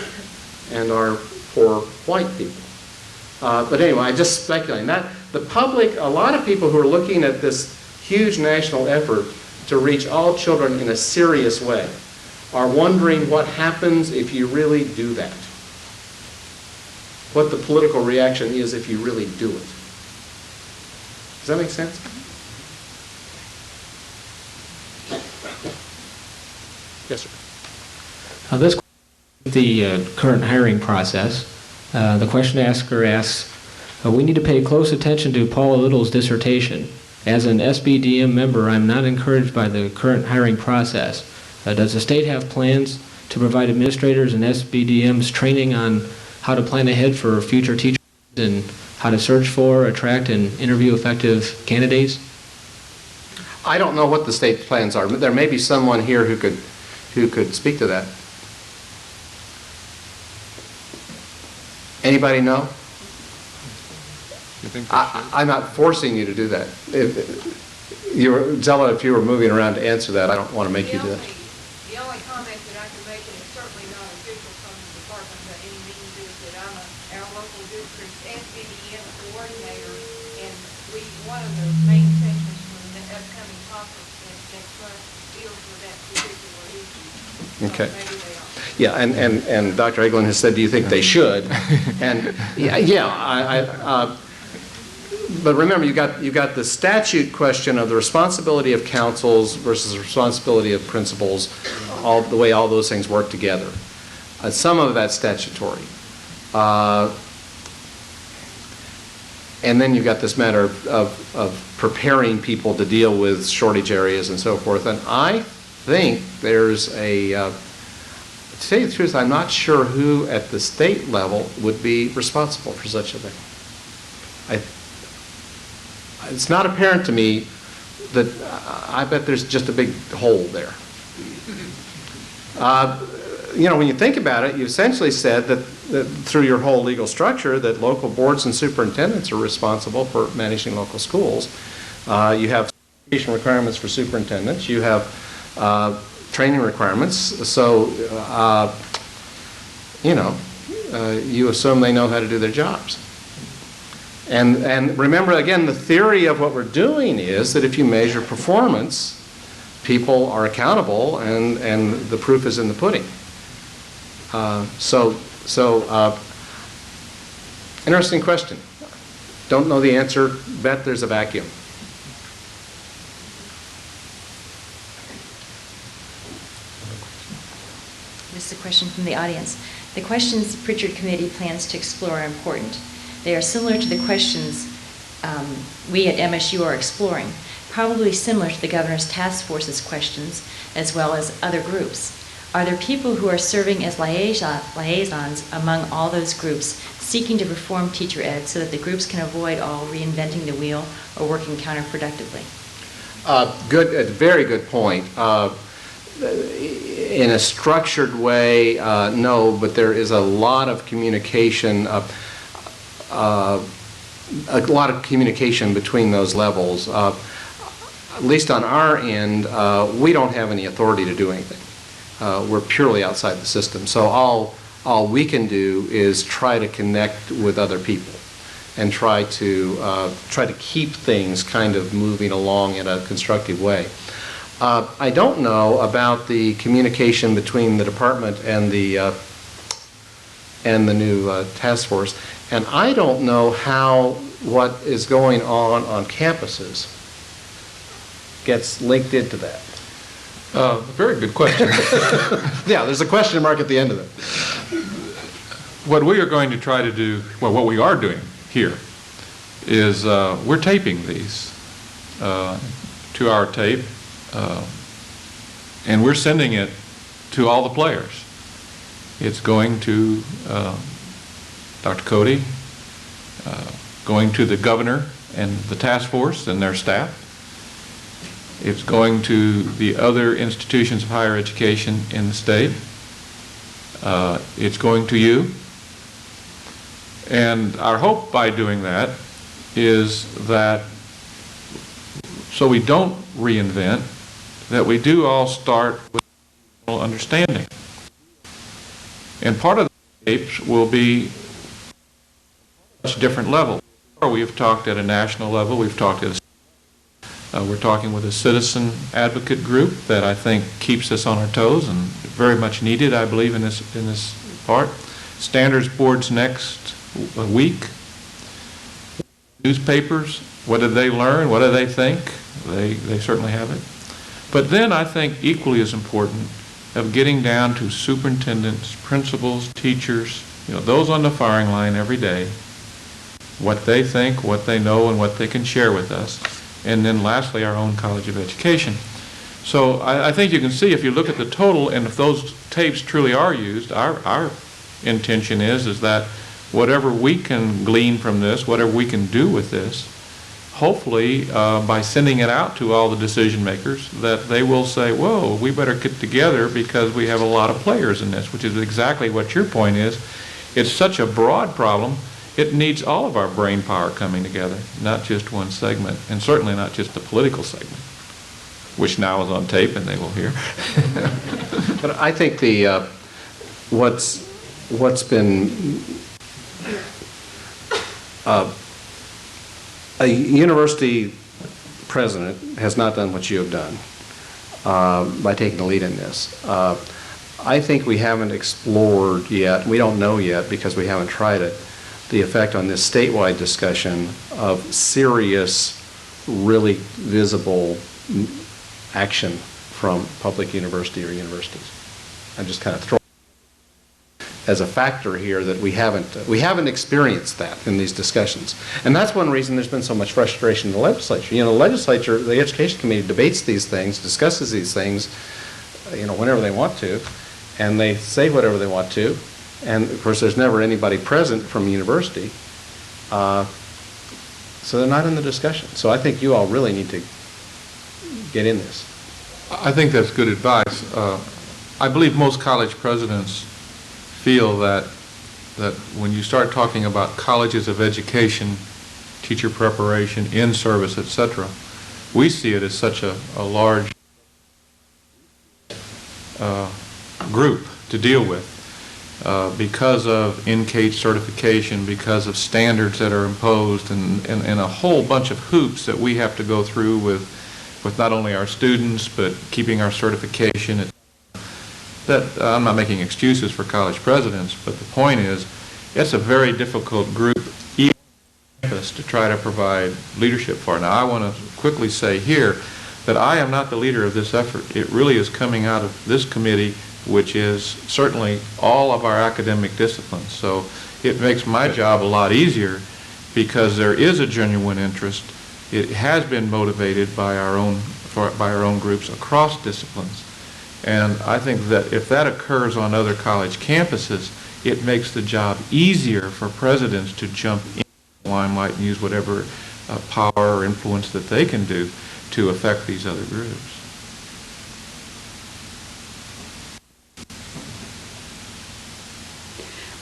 Speaker 4: and are poor white people. But anyway, I'm just speculating. The public, a lot of people who are looking at this huge national effort to reach all children in a serious way are wondering what happens if you really do that. What the political reaction is if you really do it. Does that make sense? Yes, sir.
Speaker 6: This the current hiring process. The question asker asks, we need to pay close attention to Paula Little's dissertation. As an SBDM member, I'm not encouraged by the current hiring process. Does the state have plans to provide administrators and SBDMs training on how to plan ahead for future teachers and how to search for, attract, and interview effective candidates?
Speaker 4: I don't know what the state plans are. There may be someone here who could speak to that. Anybody know?
Speaker 2: You think they should?
Speaker 4: I'm not forcing you to do that. Zella, if you were moving around to answer that, I don't want to make you do that.
Speaker 8: The only comment that I can make, and it's certainly not official from the department by any means, is that I'm our local district SBDM coordinator, and one of the main sessions for the upcoming conference next month deals with that particular issue.
Speaker 4: Okay.
Speaker 8: So maybe they are.
Speaker 4: Yeah, and Dr. Eglin has said, do you think they should? And but remember, you got the statute question of the responsibility of councils versus the responsibility of principals, the way all those things work together. Some of that's statutory. And then you've got this matter of preparing people to deal with shortage areas and so forth. And I think there's to tell you the truth, I'm not sure who at the state level would be responsible for such a thing. It's not apparent to me that I bet there's just a big hole there. When you think about it, you essentially said that through your whole legal structure that local boards and superintendents are responsible for managing local schools. You have certification requirements for superintendents. You have training requirements. So, you assume they know how to do their jobs. And remember, again, the theory of what we're doing is that if you measure performance, people are accountable, and the proof is in the pudding. Interesting question. Don't know the answer. Bet there's a vacuum.
Speaker 7: This is a question from the audience. The questions the Pritchard Committee plans to explore are important. They are similar to the questions we at MSU are exploring, probably similar to the governor's task force's questions, as well as other groups. Are there people who are serving as liaisons among all those groups seeking to reform teacher ed so that the groups can avoid all reinventing the wheel or working counterproductively?
Speaker 4: Good, very good point. In a structured way, no, but there is a lot of communication, between those levels. At least on our end, we don't have any authority to do anything. We're purely outside the system. So all we can do is try to connect with other people and try to keep things kind of moving along in a constructive way. I don't know about the communication between the department and the new task force, and I don't know how what is going on campuses gets linked into that.
Speaker 2: Very good question.
Speaker 4: Yeah, there's a question mark at the end of it.
Speaker 2: What we are going to try to do, well, what we are doing here is we're taping these to our tape, and we're sending it to all the players. It's going to Dr. Cody, going to the governor and the task force and their staff. It's going to the other institutions of higher education in the state. It's going to you. And our hope by doing that is that, so we don't reinvent, that we do all start with understanding. And part of the tapes will be much different level. We've talked at a national level, we've talked at we're talking with a citizen advocate group that I think keeps us on our toes and very much needed, I believe, in this part. Standards boards next week. Newspapers, what did they learn? What do they think? They certainly have it. But then I think equally as important of getting down to superintendents, principals, teachers, those on the firing line every day, what they think, what they know, and what they can share with us. And then lastly, our own College of Education. So I think you can see, if you look at the total, and if those tapes truly are used, our intention is that whatever we can glean from this, whatever we can do with this, hopefully by sending it out to all the decision makers, that they will say, whoa, we better get together because we have a lot of players in this, which is exactly what your point is. It's such a broad problem. It needs all of our brain power coming together, not just one segment, and certainly not just the political segment, which now is on tape and they will hear.
Speaker 4: But I think what's been a university president has not done what you have done by taking the lead in this. I think we haven't explored yet, we don't know yet because we haven't tried it, the effect on this statewide discussion of serious, really visible action from public university or universities. I'm just kind of throwing as a factor here that we haven't experienced that in these discussions. And that's one reason there's been so much frustration in the legislature. The legislature, the Education Committee debates these things, discusses these things, whenever they want to, and they say whatever they want to. And of course, there's never anybody present from university, so they're not in the discussion. So I think you all really need to get in this.
Speaker 2: I think that's good advice. I believe most college presidents feel that when you start talking about colleges of education, teacher preparation, in-service, etc., we see it as such a large group to deal with. Because of NCATE certification, because of standards that are imposed, and a whole bunch of hoops that we have to go through with not only our students, but keeping our certification. That I'm not making excuses for college presidents, but the point is, it's a very difficult group, even to try to provide leadership for. Now, I want to quickly say here that I am not the leader of this effort. It really is coming out of this committee, which is certainly all of our academic disciplines. So it makes my job a lot easier because there is a genuine interest. It has been motivated by our own groups across disciplines. And I think that if that occurs on other college campuses, it makes the job easier for presidents to jump in the limelight and use whatever power or influence that they can do to affect these other groups.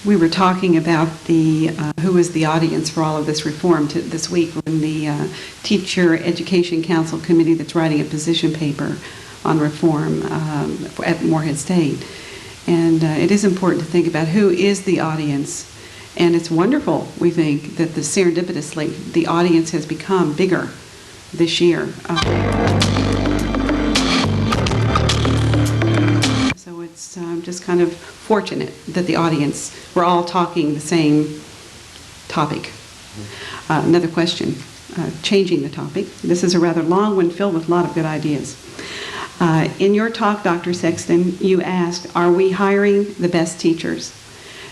Speaker 3: We were talking about who was the audience for all of this reform this week when the Teacher Education Council Committee that's writing a position paper on reform at Morehead State. And it is important to think about who is the audience. And it's wonderful, we think, that serendipitously the audience has become bigger this year. So it's just kind of fortunate that the audience, we're all talking the same topic. Another question, changing the topic. This is a rather long one filled with a lot of good ideas. In your talk, Dr. Sexton, you asked, are we hiring the best teachers?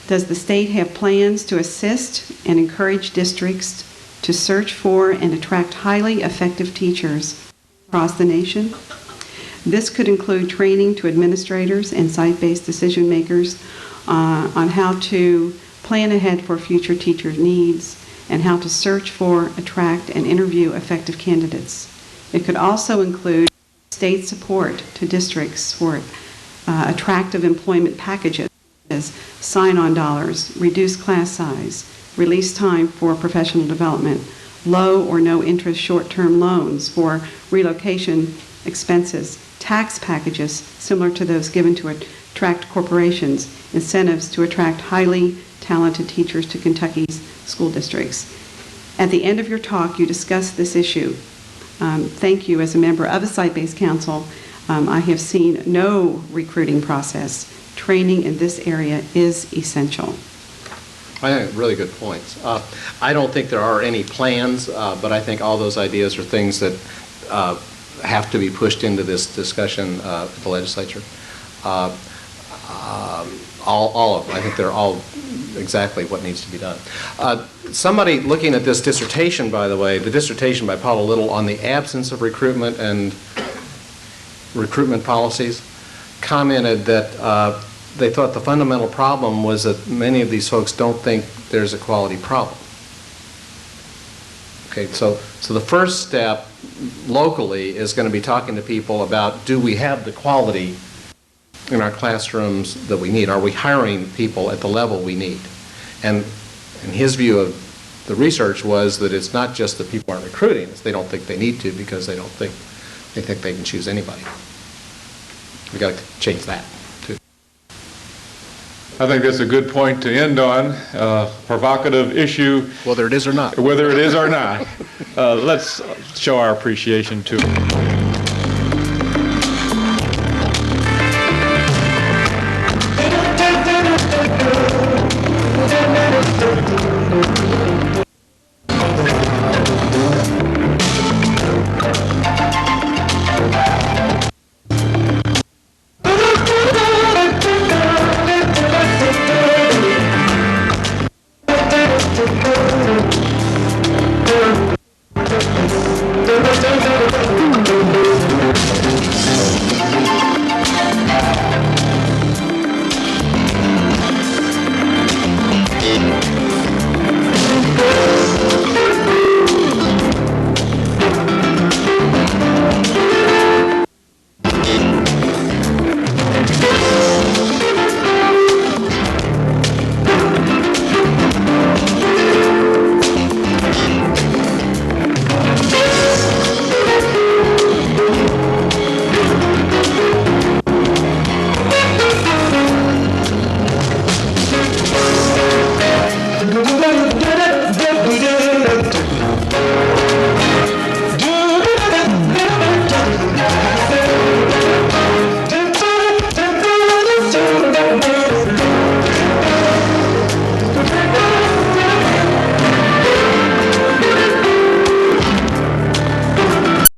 Speaker 3: Does the state have plans to assist and encourage districts to search for and attract highly effective teachers across the nation? This could include training to administrators and site-based decision makers on how to plan ahead for future teacher needs and how to search for, attract, and interview effective candidates. It could also include state support to districts for attractive employment packages as sign-on dollars, reduced class size, release time for professional development, low or no interest short-term loans for relocation expenses, tax packages similar to those given to attract corporations, incentives to attract highly talented teachers to Kentucky's school districts. At the end of your talk, you discussed this issue. Thank you. As a member of a site-based council, I have seen no recruiting process. Training in this area is essential.
Speaker 4: I think really good points. I don't think there are any plans, but I think all those ideas are things that have to be pushed into this discussion at the legislature. All of them. I think they're all exactly what needs to be done. Somebody looking at this dissertation, by the way, the dissertation by Paula Little on the absence of recruitment and recruitment policies, commented that they thought the fundamental problem was that many of these folks don't think there's a quality problem. Okay, so the first step locally is going to be talking to people about, do we have the quality in our classrooms that we need? Are we hiring people at the level we need? And his view of the research was that it's not just that people aren't recruiting, it's they don't think they need to because they think they can choose anybody. We got to change that too.
Speaker 2: I think that's a good point to end on. Provocative issue.
Speaker 4: Whether it is or not.
Speaker 2: Whether it is or not. Let's show our appreciation to it.